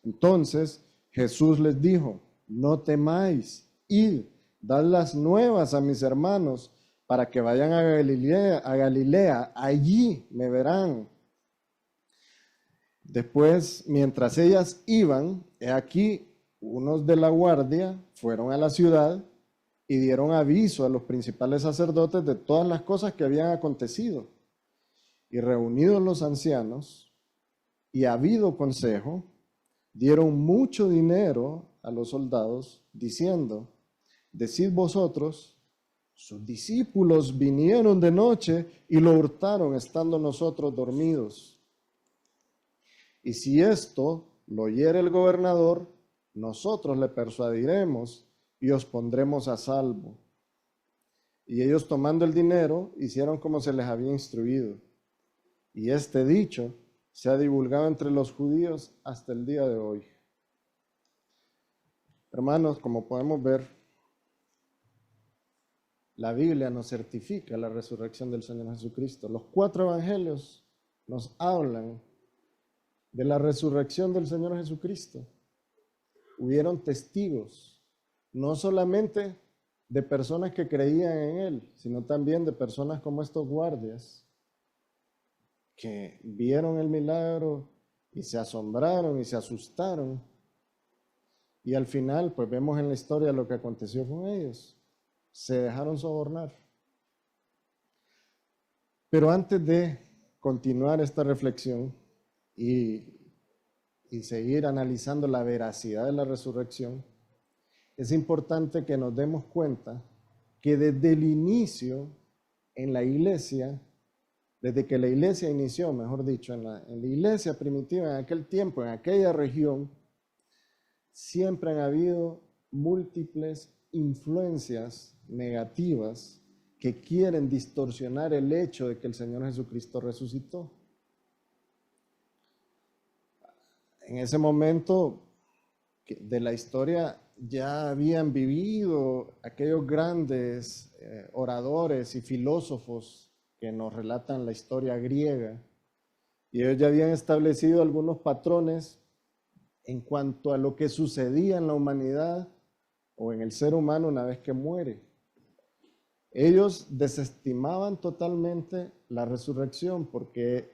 Entonces Jesús les dijo, no temáis, id, dad las nuevas a mis hermanos, para que vayan a Galilea, allí me verán. Después, mientras ellas iban, he aquí, unos de la guardia fueron a la ciudad y dieron aviso a los principales sacerdotes de todas las cosas que habían acontecido. Y reunidos los ancianos y habido consejo, dieron mucho dinero a los soldados, diciendo, decid vosotros, sus discípulos vinieron de noche y lo hurtaron estando nosotros dormidos. Y si esto lo oyere el gobernador, nosotros le persuadiremos y os pondremos a salvo. Y ellos, tomando el dinero, hicieron como se les había instruido. Y este dicho se ha divulgado entre los judíos hasta el día de hoy. Hermanos, como podemos ver, la Biblia nos certifica la resurrección del Señor Jesucristo. Los 4 evangelios nos hablan de la resurrección del Señor Jesucristo. Hubieron testigos, no solamente de personas que creían en Él, sino también de personas como estos guardias que vieron el milagro y se asombraron y se asustaron. Y al final, pues vemos en la historia lo que aconteció con ellos. Se dejaron sobornar. Pero antes de continuar esta reflexión y seguir analizando la veracidad de la resurrección, es importante que nos demos cuenta que desde el inicio en la iglesia, desde que la iglesia inició, mejor dicho, en la iglesia primitiva, en aquel tiempo, en aquella región, siempre han habido múltiples influencias negativas que quieren distorsionar el hecho de que el Señor Jesucristo resucitó. En ese momento de la historia ya habían vivido aquellos grandes oradores y filósofos que nos relatan la historia griega, y ellos ya habían establecido algunos patrones en cuanto a lo que sucedía en la humanidad o en el ser humano una vez que muere. Ellos desestimaban totalmente la resurrección porque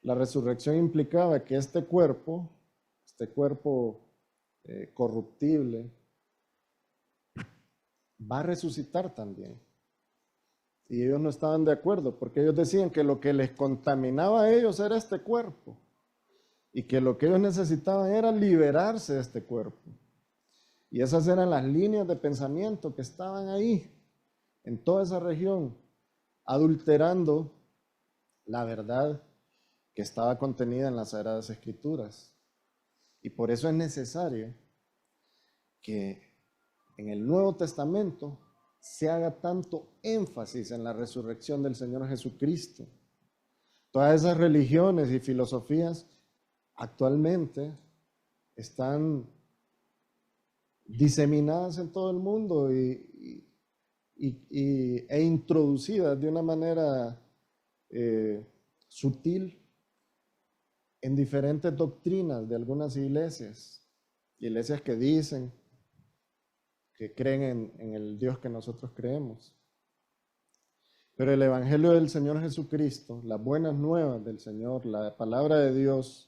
la resurrección implicaba que este cuerpo corruptible, va a resucitar también. Y ellos no estaban de acuerdo porque ellos decían que lo que les contaminaba a ellos era este cuerpo y que lo que ellos necesitaban era liberarse de este cuerpo. Y esas eran las líneas de pensamiento que estaban ahí, en toda esa región, adulterando la verdad que estaba contenida en las Sagradas Escrituras. Y por eso es necesario que en el Nuevo Testamento se haga tanto énfasis en la resurrección del Señor Jesucristo. Todas esas religiones y filosofías actualmente están diseminadas en todo el mundo e introducidas de una manera sutil en diferentes doctrinas de algunas iglesias que dicen que creen en el Dios que nosotros creemos. Pero el Evangelio del Señor Jesucristo, las buenas nuevas del Señor, la palabra de Dios,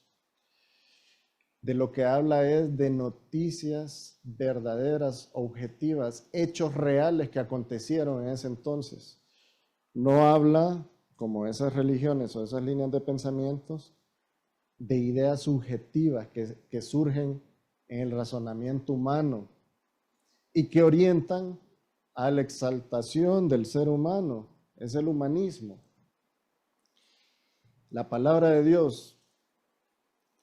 de lo que habla es de noticias verdaderas, objetivas, hechos reales que acontecieron en ese entonces. No habla, como esas religiones o esas líneas de pensamientos, de ideas subjetivas que surgen en el razonamiento humano y que orientan a la exaltación del ser humano. Es el humanismo. La palabra de Dios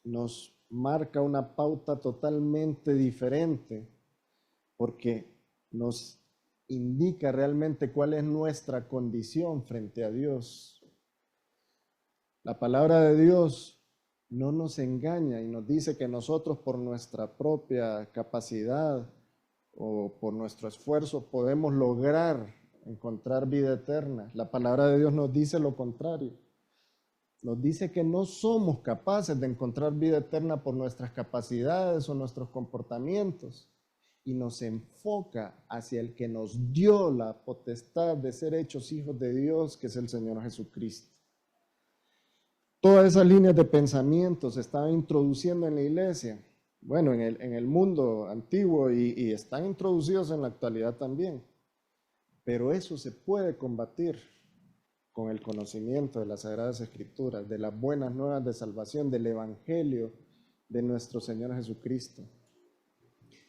nos marca una pauta totalmente diferente porque nos indica realmente cuál es nuestra condición frente a Dios. La palabra de Dios no nos engaña y nos dice que nosotros por nuestra propia capacidad o por nuestro esfuerzo podemos lograr encontrar vida eterna. La palabra de Dios nos dice lo contrario. Nos dice que no somos capaces de encontrar vida eterna por nuestras capacidades o nuestros comportamientos y nos enfoca hacia el que nos dio la potestad de ser hechos hijos de Dios, que es el Señor Jesucristo. Todas esas líneas de pensamiento se estaban introduciendo en la iglesia, bueno, en el mundo antiguo y están introducidos en la actualidad también. Pero eso se puede combatir con el conocimiento de las Sagradas Escrituras, de las buenas nuevas de salvación, del Evangelio de nuestro Señor Jesucristo.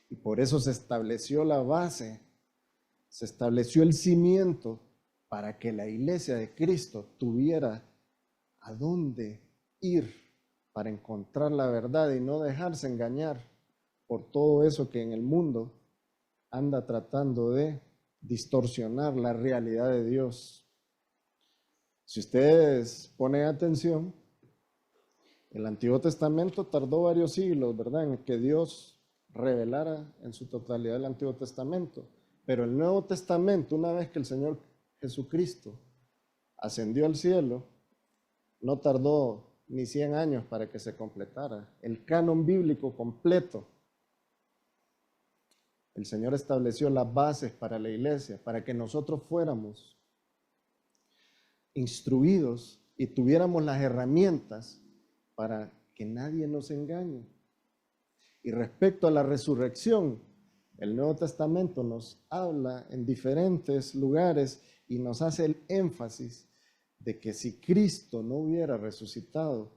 Y por eso se estableció la base, se estableció el cimiento para que la iglesia de Cristo tuviera a dónde ir para encontrar la verdad y no dejarse engañar por todo eso que en el mundo anda tratando de distorsionar la realidad de Dios. Si ustedes ponen atención, el Antiguo Testamento tardó varios siglos, ¿verdad?, en que Dios revelara en su totalidad el Antiguo Testamento. Pero el Nuevo Testamento, una vez que el Señor Jesucristo ascendió al cielo, no tardó ni 100 años para que se completara el canon bíblico completo. El Señor estableció las bases para la iglesia, para que nosotros fuéramos instruidos y tuviéramos las herramientas para que nadie nos engañe. Y respecto a la resurrección, el Nuevo Testamento nos habla en diferentes lugares y nos hace el énfasis de que si Cristo no hubiera resucitado,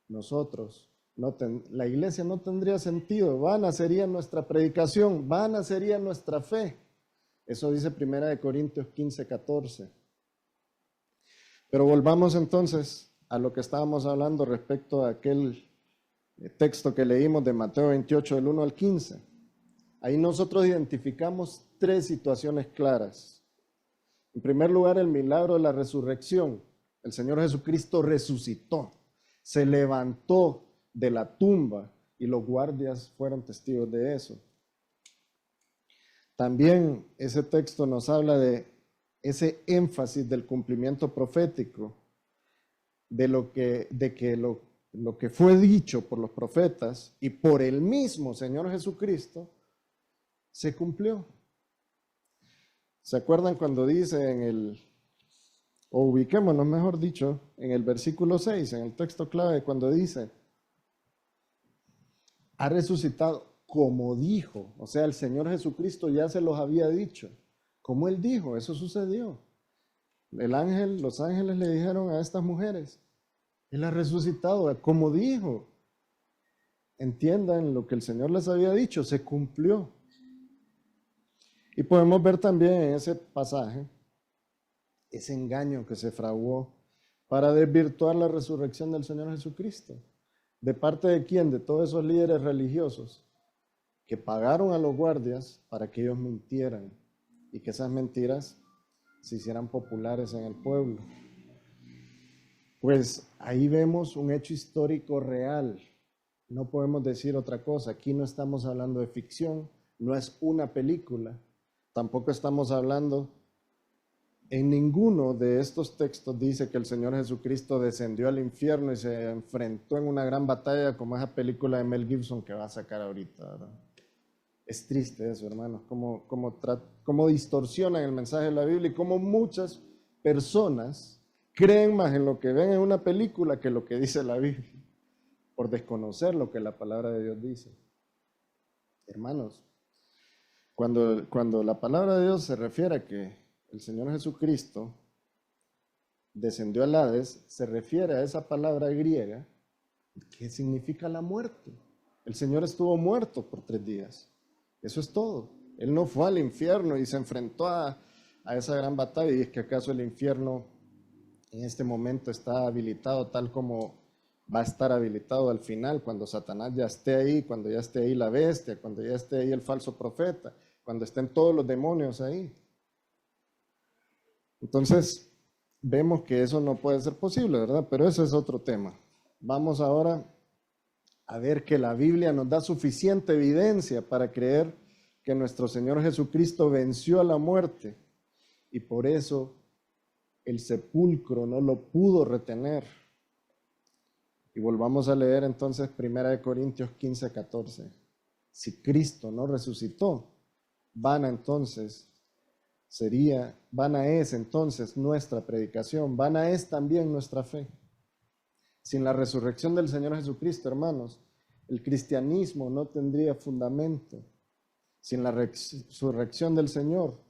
la iglesia no tendría sentido. Vana sería nuestra predicación, vana sería nuestra fe. Eso dice 1 Corintios 15:14. Pero volvamos entonces a lo que estábamos hablando respecto a aquel texto que leímos de Mateo 28, del 1 al 15. Ahí nosotros identificamos 3 situaciones claras. En primer lugar, el milagro de la resurrección. El Señor Jesucristo resucitó, se levantó de la tumba y los guardias fueron testigos de eso. También ese texto nos habla de ese énfasis del cumplimiento profético, de lo que fue dicho por los profetas y por el mismo Señor Jesucristo, se cumplió. ¿Se acuerdan cuando dice ubiquémonos mejor dicho, en el versículo 6, en el texto clave, cuando dice, ha resucitado como dijo? O sea, el Señor Jesucristo ya se los había dicho. Como Él dijo, eso sucedió. Los ángeles le dijeron a estas mujeres, Él ha resucitado, como dijo. Entiendan lo que el Señor les había dicho, se cumplió. Y podemos ver también en ese pasaje ese engaño que se fraguó para desvirtuar la resurrección del Señor Jesucristo. ¿De parte de quién? De todos esos líderes religiosos que pagaron a los guardias para que ellos mintieran y que esas mentiras se hicieran populares en el pueblo. Pues ahí vemos un hecho histórico real. No podemos decir otra cosa. Aquí no estamos hablando de ficción, no es una película. Tampoco estamos hablando, en ninguno de estos textos dice que el Señor Jesucristo descendió al infierno y se enfrentó en una gran batalla como esa película de Mel Gibson que va a sacar ahorita, ¿verdad? Es triste eso, hermanos, cómo distorsionan el mensaje de la Biblia y cómo muchas personas creen más en lo que ven en una película que lo que dice la Biblia, por desconocer lo que la palabra de Dios dice. Hermanos, cuando la palabra de Dios se refiere a que el Señor Jesucristo descendió al Hades, se refiere a esa palabra griega que significa la muerte. El Señor estuvo muerto por 3 días. Eso es todo. Él no fue al infierno y se enfrentó a esa gran batalla. Y es que acaso el infierno en este momento está habilitado tal como va a estar habilitado al final, cuando Satanás ya esté ahí, cuando ya esté ahí la bestia, cuando ya esté ahí el falso profeta, cuando estén todos los demonios ahí. Entonces, vemos que eso no puede ser posible, ¿verdad? Pero ese es otro tema. Vamos ahora a ver que la Biblia nos da suficiente evidencia para creer que nuestro Señor Jesucristo venció a la muerte y por eso el sepulcro no lo pudo retener. Y volvamos a leer entonces 1 Corintios 15:14. Si Cristo no resucitó, vana es entonces nuestra predicación, vana es también nuestra fe. Sin la resurrección del Señor Jesucristo, hermanos, el cristianismo no tendría fundamento. Sin la resurrección del Señor,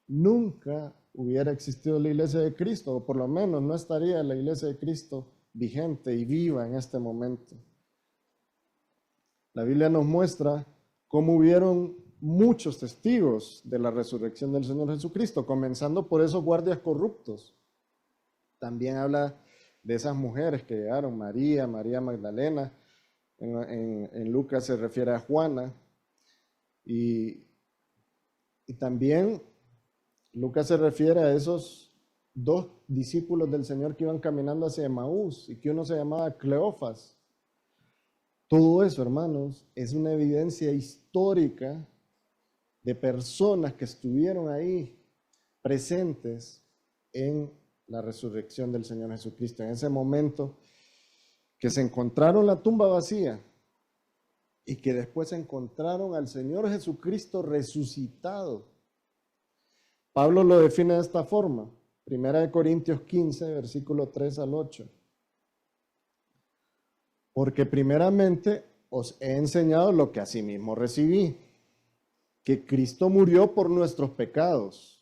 nunca hubiera existido la iglesia de Cristo, o por lo menos no estaría la iglesia de Cristo vigente y viva en este momento. La Biblia nos muestra cómo hubieron muchos testigos de la resurrección del Señor Jesucristo, comenzando por esos guardias corruptos. También habla de esas mujeres que llegaron, María Magdalena, en Lucas se refiere a Juana, y también Lucas se refiere a esos 2 discípulos del Señor que iban caminando hacia Emaús y que uno se llamaba Cleofas. Todo eso, hermanos, es una evidencia histórica de personas que estuvieron ahí presentes en la resurrección del Señor Jesucristo. En ese momento que se encontraron la tumba vacía y que después encontraron al Señor Jesucristo resucitado. Pablo lo define de esta forma, 1 Corintios 15, versículo 3 al 8. Porque primeramente os he enseñado lo que asimismo recibí, que Cristo murió por nuestros pecados.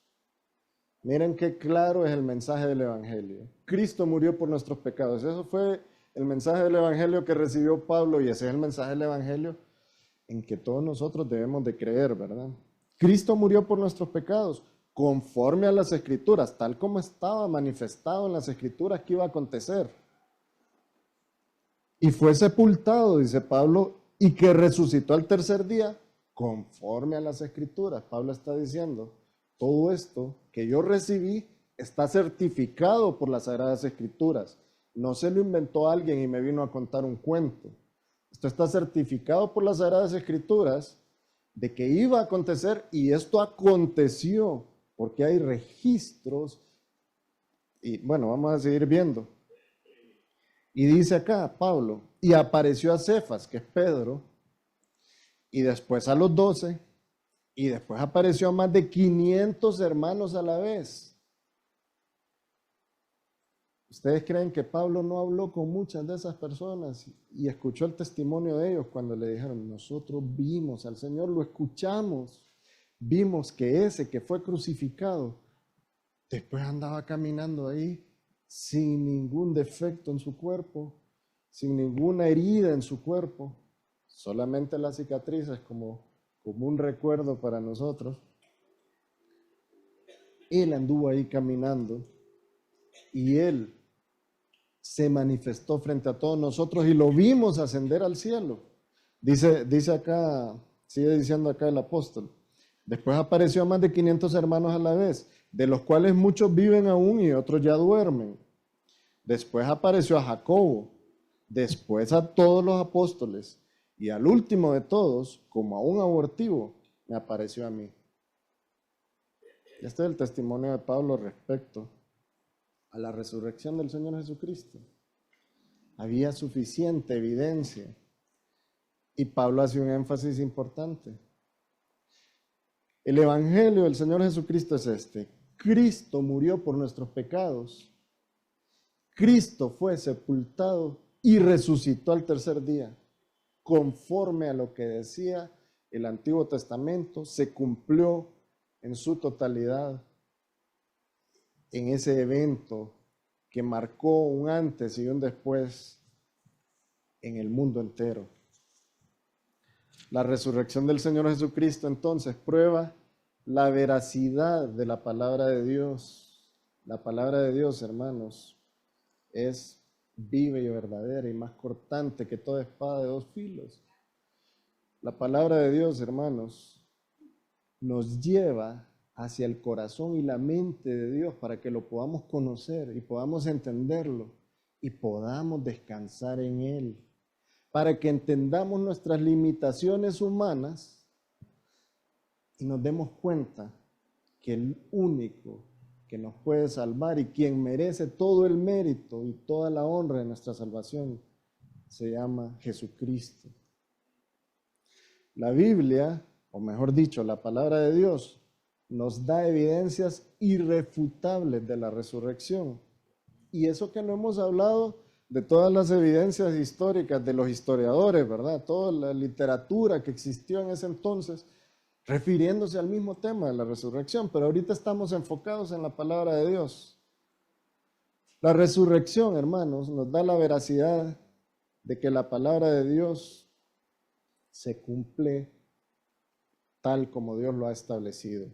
Miren qué claro es el mensaje del Evangelio. Cristo murió por nuestros pecados. Eso fue el mensaje del Evangelio que recibió Pablo y ese es el mensaje del Evangelio en que todos nosotros debemos de creer, ¿verdad? Cristo murió por nuestros pecados, conforme a las Escrituras, tal como estaba manifestado en las Escrituras que iba a acontecer. Y fue sepultado, dice Pablo, y que resucitó al tercer día, conforme a las Escrituras. Pablo está diciendo, todo esto que yo recibí está certificado por las Sagradas Escrituras. No se lo inventó alguien y me vino a contar un cuento. Esto está certificado por las Sagradas Escrituras de que iba a acontecer y esto aconteció porque hay registros. Y bueno, vamos a seguir viendo. Y dice acá Pablo, y apareció a Cefas, que es Pedro, y después a los 12, y después apareció a más de 500 hermanos a la vez. ¿Ustedes creen que Pablo no habló con muchas de esas personas y escuchó el testimonio de ellos cuando le dijeron, nosotros vimos al Señor, lo escuchamos, vimos que ese que fue crucificado, después andaba caminando ahí sin ningún defecto en su cuerpo, sin ninguna herida en su cuerpo, solamente las cicatrices como un recuerdo para nosotros? Él anduvo ahí caminando y Él se manifestó frente a todos nosotros y lo vimos ascender al cielo. Dice acá, sigue diciendo acá el apóstol, después apareció a más de 500 hermanos a la vez, de los cuales muchos viven aún y otros ya duermen. Después apareció a Jacobo, después a todos los apóstoles, y al último de todos, como a un abortivo, me apareció a mí. Este es el testimonio de Pablo respecto a la resurrección del Señor Jesucristo. Había suficiente evidencia y Pablo hace un énfasis importante. El Evangelio del Señor Jesucristo es este: Cristo murió por nuestros pecados, Cristo fue sepultado y resucitó al tercer día, conforme a lo que decía el Antiguo Testamento, se cumplió en su totalidad en ese evento que marcó un antes y un después en el mundo entero. La resurrección del Señor Jesucristo entonces prueba la veracidad de la palabra de Dios. La palabra de Dios, hermanos, es viva y verdadera y más cortante que toda espada de 2 filos. La palabra de Dios, hermanos, nos lleva hacia el corazón y la mente de Dios para que lo podamos conocer y podamos entenderlo y podamos descansar en Él, para que entendamos nuestras limitaciones humanas y nos demos cuenta que el único que nos puede salvar y quien merece todo el mérito y toda la honra de nuestra salvación se llama Jesucristo. La Biblia, o mejor dicho, la palabra de Dios, nos da evidencias irrefutables de la resurrección. Y eso que no hemos hablado de todas las evidencias históricas de los historiadores, ¿verdad? Toda la literatura que existió en ese entonces, refiriéndose al mismo tema de la resurrección, pero ahorita estamos enfocados en la palabra de Dios. La resurrección, hermanos, nos da la veracidad de que la palabra de Dios se cumple tal como Dios lo ha establecido.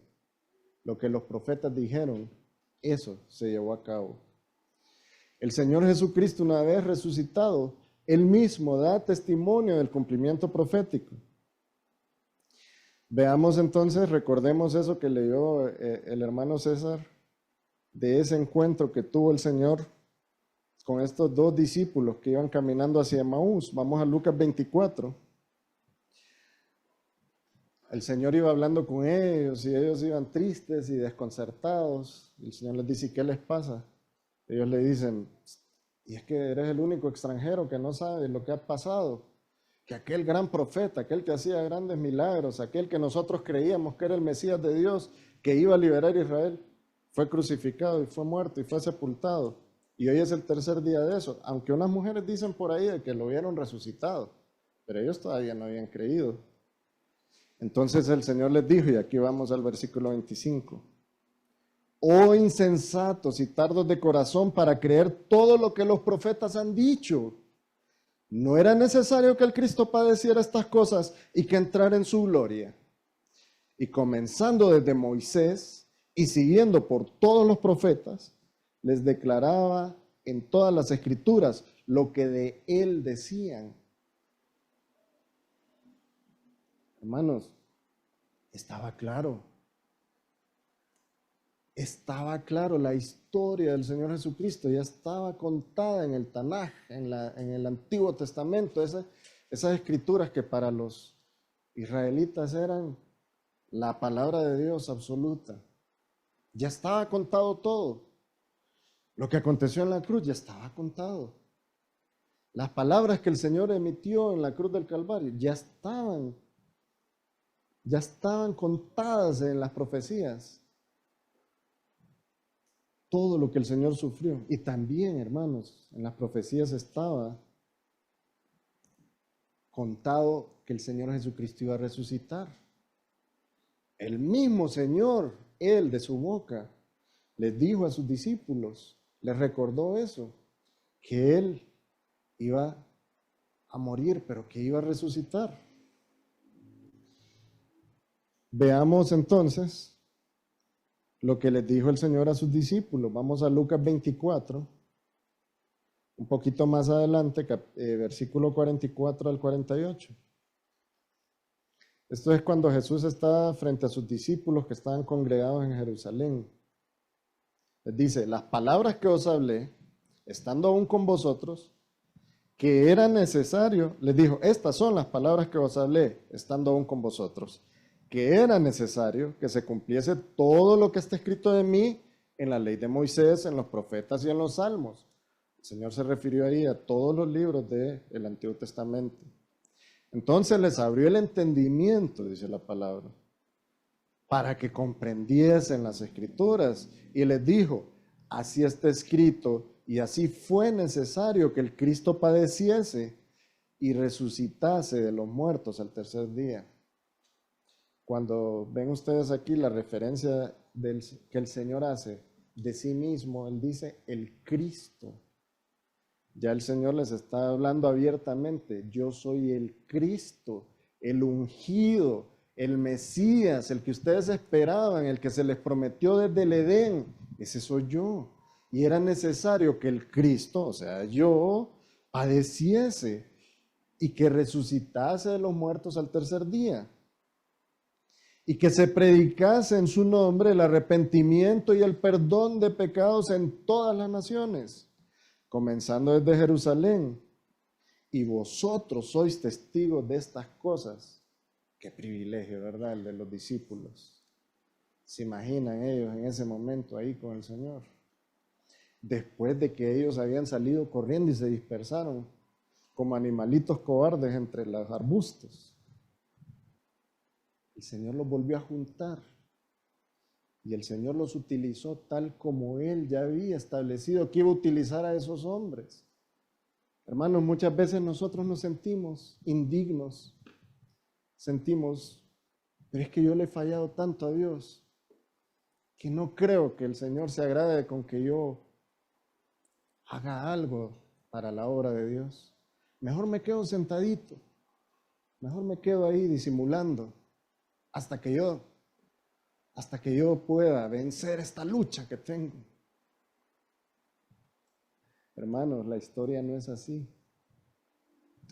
Lo que los profetas dijeron, eso se llevó a cabo. El Señor Jesucristo, una vez resucitado, Él mismo da testimonio del cumplimiento profético. Veamos entonces, recordemos eso que leyó el hermano César, de ese encuentro que tuvo el Señor con estos dos discípulos que iban caminando hacia Emaús. Vamos a Lucas 24. El Señor iba hablando con ellos y ellos iban tristes y desconcertados. Y el Señor les dice, ¿qué les pasa? Ellos le dicen, y es que eres el único extranjero que no sabe lo que ha pasado. Que aquel gran profeta, aquel que hacía grandes milagros, aquel que nosotros creíamos que era el Mesías de Dios, que iba a liberar a Israel, fue crucificado y fue muerto y fue sepultado. Y hoy es el tercer día de eso. Aunque unas mujeres dicen por ahí de que lo vieron resucitado, pero ellos todavía no habían creído. Entonces el Señor les dijo, y aquí vamos al versículo 25. Oh insensatos y tardos de corazón para creer todo lo que los profetas han dicho. ¿No era necesario que el Cristo padeciera estas cosas y que entrara en su gloria? Y comenzando desde Moisés y siguiendo por todos los profetas, les declaraba en todas las escrituras lo que de él decían. Hermanos, estaba claro. Estaba claro, la historia del Señor Jesucristo ya estaba contada en el Tanaj, en el Antiguo Testamento, esas escrituras que para los israelitas eran la palabra de Dios absoluta. Ya estaba contado todo. Lo que aconteció en la cruz ya estaba contado. Las palabras que el Señor emitió en la cruz del Calvario ya estaban contadas en las profecías. Todo lo que el Señor sufrió. Y también, hermanos, en las profecías estaba contado que el Señor Jesucristo iba a resucitar. El mismo Señor, Él de su boca, les dijo a sus discípulos, les recordó eso, que Él iba a morir, pero que iba a resucitar. Veamos entonces lo que les dijo el Señor a sus discípulos. Vamos a Lucas 24, un poquito más adelante, versículo 44 al 48. Esto es cuando Jesús está frente a sus discípulos que estaban congregados en Jerusalén. Les dice, las palabras que os hablé, estando aún con vosotros, que era necesario, les dijo, estas son las palabras que os hablé, estando aún con vosotros, que era necesario que se cumpliese todo lo que está escrito de mí en la ley de Moisés, en los profetas y en los salmos. El Señor se refirió ahí a todos los libros del Antiguo Testamento. Entonces les abrió el entendimiento, dice la palabra, para que comprendiesen las Escrituras. Y les dijo, así está escrito y así fue necesario que el Cristo padeciese y resucitase de los muertos al tercer día. Cuando ven ustedes aquí la referencia que el Señor hace de sí mismo, Él dice el Cristo. Ya el Señor les está hablando abiertamente, yo soy el Cristo, el ungido, el Mesías, el que ustedes esperaban, el que se les prometió desde el Edén, ese soy yo. Y era necesario que el Cristo, o sea, yo, padeciese y que resucitase de los muertos al tercer día. Y que se predicase en su nombre el arrepentimiento y el perdón de pecados en todas las naciones, comenzando desde Jerusalén. Y vosotros sois testigos de estas cosas. Qué privilegio, ¿verdad? El de los discípulos. ¿Se imaginan ellos en ese momento ahí con el Señor? Después de que ellos habían salido corriendo y se dispersaron como animalitos cobardes entre los arbustos. El Señor los volvió a juntar y el Señor los utilizó tal como Él ya había establecido que iba a utilizar a esos hombres. Hermanos, muchas veces nosotros nos sentimos indignos, sentimos, pero es que yo le he fallado tanto a Dios que no creo que el Señor se agrade con que yo haga algo para la obra de Dios. Mejor me quedo sentadito, mejor me quedo ahí disimulando hasta que yo pueda vencer esta lucha que tengo. Hermanos, la historia no es así.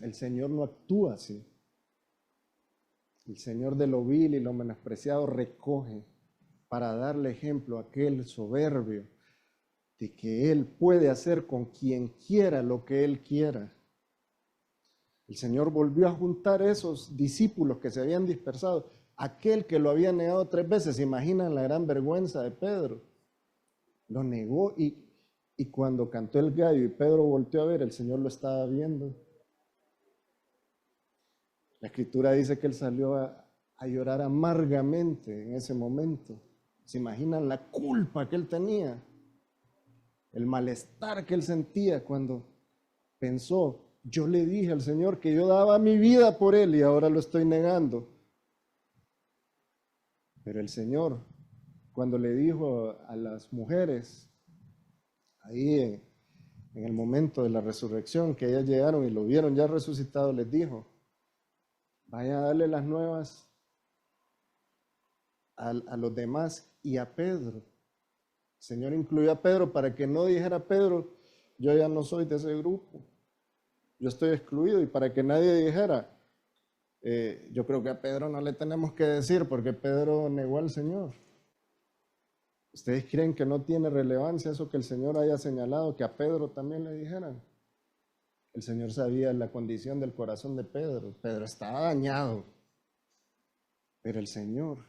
El Señor no actúa así. El Señor de lo vil y lo menospreciado recoge para darle ejemplo a aquel soberbio de que Él puede hacer con quien quiera lo que Él quiera. El Señor volvió a juntar esos discípulos que se habían dispersado. Aquel que lo había negado 3 veces, ¿se imaginan la gran vergüenza de Pedro? Lo negó y cuando cantó el gallo y Pedro volteó a ver, el Señor lo estaba viendo. La Escritura dice que él salió a llorar amargamente en ese momento. ¿Se imaginan la culpa que él tenía? El malestar que él sentía cuando pensó, yo le dije al Señor que yo daba mi vida por él y ahora lo estoy negando. Pero el Señor, cuando le dijo a las mujeres, ahí en el momento de la resurrección, que ellas llegaron y lo vieron ya resucitado, les dijo, vayan a darle las nuevas a los demás y a Pedro. El Señor incluyó a Pedro para que no dijera Pedro, yo ya no soy de ese grupo, yo estoy excluido, y para que nadie dijera, yo creo que a Pedro no le tenemos que decir porque Pedro negó al Señor. ¿Ustedes creen que no tiene relevancia eso que el Señor haya señalado, que a Pedro también le dijeran? El Señor sabía la condición del corazón de Pedro. Pedro estaba dañado. Pero el Señor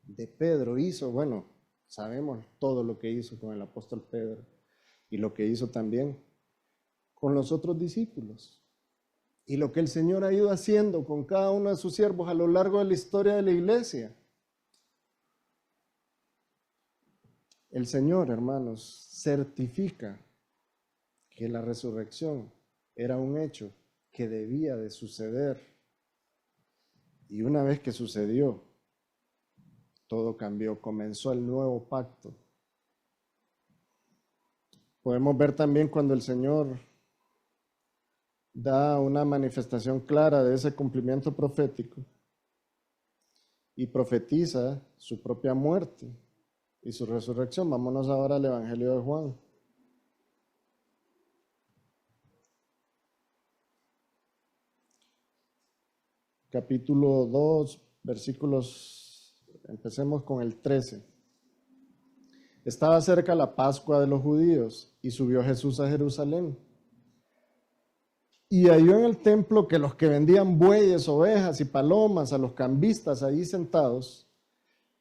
de Pedro hizo, bueno, sabemos todo lo que hizo con el apóstol Pedro y lo que hizo también con los otros discípulos. Y lo que el Señor ha ido haciendo con cada uno de sus siervos a lo largo de la historia de la iglesia. El Señor, hermanos, certifica que la resurrección era un hecho que debía de suceder. Y una vez que sucedió, todo cambió, comenzó el nuevo pacto. Podemos ver también cuando el Señor da una manifestación clara de ese cumplimiento profético y profetiza su propia muerte y su resurrección. Vámonos ahora al Evangelio de Juan. Capítulo 2, versículos, empecemos con el 13. Estaba cerca la Pascua de los judíos y subió Jesús a Jerusalén. Y halló en el templo que los que vendían bueyes, ovejas y palomas, a los cambistas allí sentados,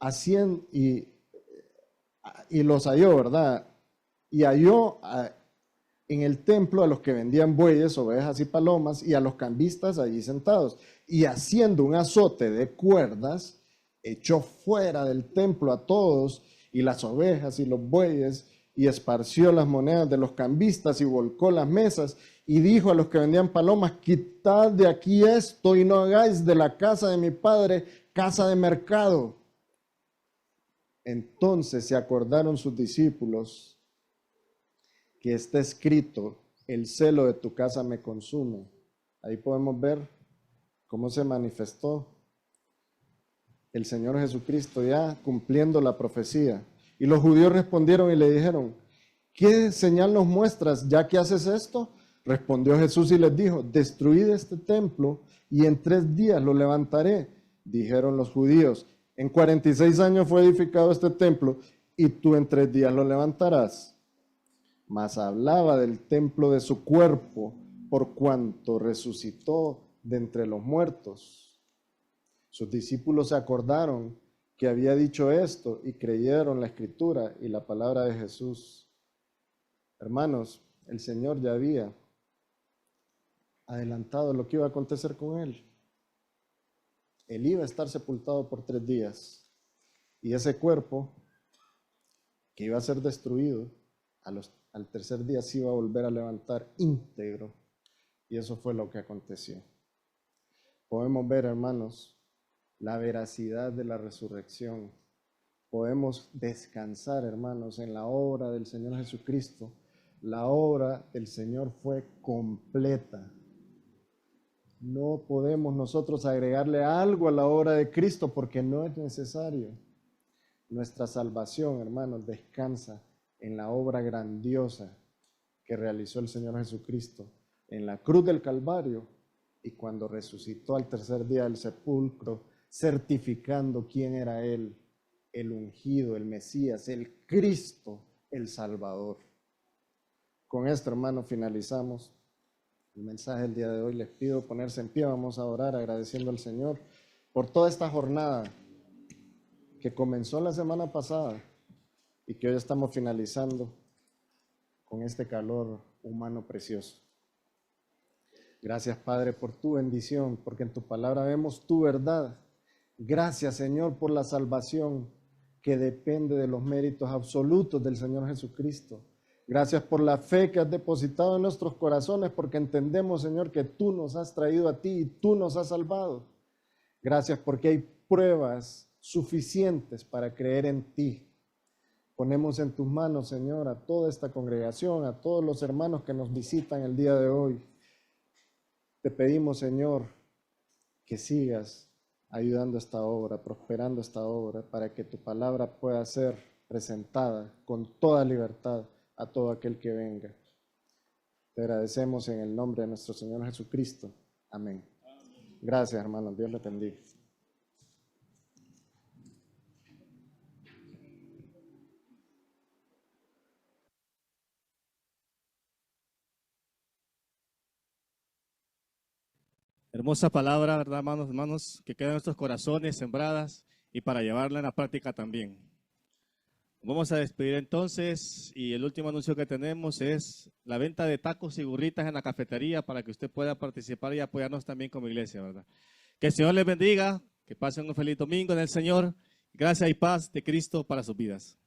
hacían, y los halló, ¿verdad? Y halló en el templo a los que vendían bueyes, ovejas y palomas, y a los cambistas allí sentados. Y haciendo un azote de cuerdas, echó fuera del templo a todos, y las ovejas y los bueyes, y esparció las monedas de los cambistas, y volcó las mesas, y dijo a los que vendían palomas, quitad de aquí esto, y no hagáis de la casa de mi padre casa de mercado. Entonces se acordaron sus discípulos que está escrito, el celo de tu casa me consume. Ahí podemos ver cómo se manifestó el Señor Jesucristo ya cumpliendo la profecía. Y los judíos respondieron y le dijeron, ¿qué señal nos muestras ya que haces esto? Respondió Jesús y les dijo, destruid este templo y en 3 días lo levantaré. Dijeron los judíos, en 46 años fue edificado este templo y tú en 3 días lo levantarás. Mas hablaba del templo de su cuerpo, por cuanto resucitó de entre los muertos. Sus discípulos se acordaron que había dicho esto y creyeron la escritura y la palabra de Jesús. Hermanos, el Señor ya había adelantado lo que iba a acontecer con él. Él iba a estar sepultado por 3 días y ese cuerpo que iba a ser destruido al tercer día se iba a volver a levantar íntegro, y eso fue lo que aconteció. Podemos ver, hermanos, la veracidad de la resurrección. Podemos descansar, hermanos, en la obra del Señor Jesucristo. La obra del Señor fue completa. No podemos nosotros agregarle algo a la obra de Cristo porque no es necesario. Nuestra salvación, hermanos, descansa en la obra grandiosa que realizó el Señor Jesucristo en la cruz del Calvario y cuando resucitó al tercer día del sepulcro, certificando quién era Él, el ungido, el Mesías, el Cristo, el Salvador. Con esto, hermanos, finalizamos el mensaje del día de hoy. Les pido ponerse en pie, vamos a orar agradeciendo al Señor por toda esta jornada que comenzó la semana pasada y que hoy estamos finalizando con este calor humano precioso. Gracias, Padre, por tu bendición, porque en tu palabra vemos tu verdad. Gracias, Señor, por la salvación que depende de los méritos absolutos del Señor Jesucristo. Gracias por la fe que has depositado en nuestros corazones, porque entendemos, Señor, que tú nos has traído a ti y tú nos has salvado. Gracias porque hay pruebas suficientes para creer en ti. Ponemos en tus manos, Señor, a toda esta congregación, a todos los hermanos que nos visitan el día de hoy. Te pedimos, Señor, que sigas ayudando esta obra, prosperando esta obra, para que tu palabra pueda ser presentada con toda libertad a todo aquel que venga. Te agradecemos en el nombre de nuestro Señor Jesucristo. Amén. Gracias, hermanos. Dios les bendiga. Hermosa palabra, ¿verdad, hermanos? Que queda en nuestros corazones sembradas y para llevarla en la práctica también. Vamos a despedir entonces y el último anuncio que tenemos es la venta de tacos y burritas en la cafetería para que usted pueda participar y apoyarnos también como iglesia, ¿verdad? Que el Señor les bendiga, que pasen un feliz domingo en el Señor. Gracia y paz de Cristo para sus vidas.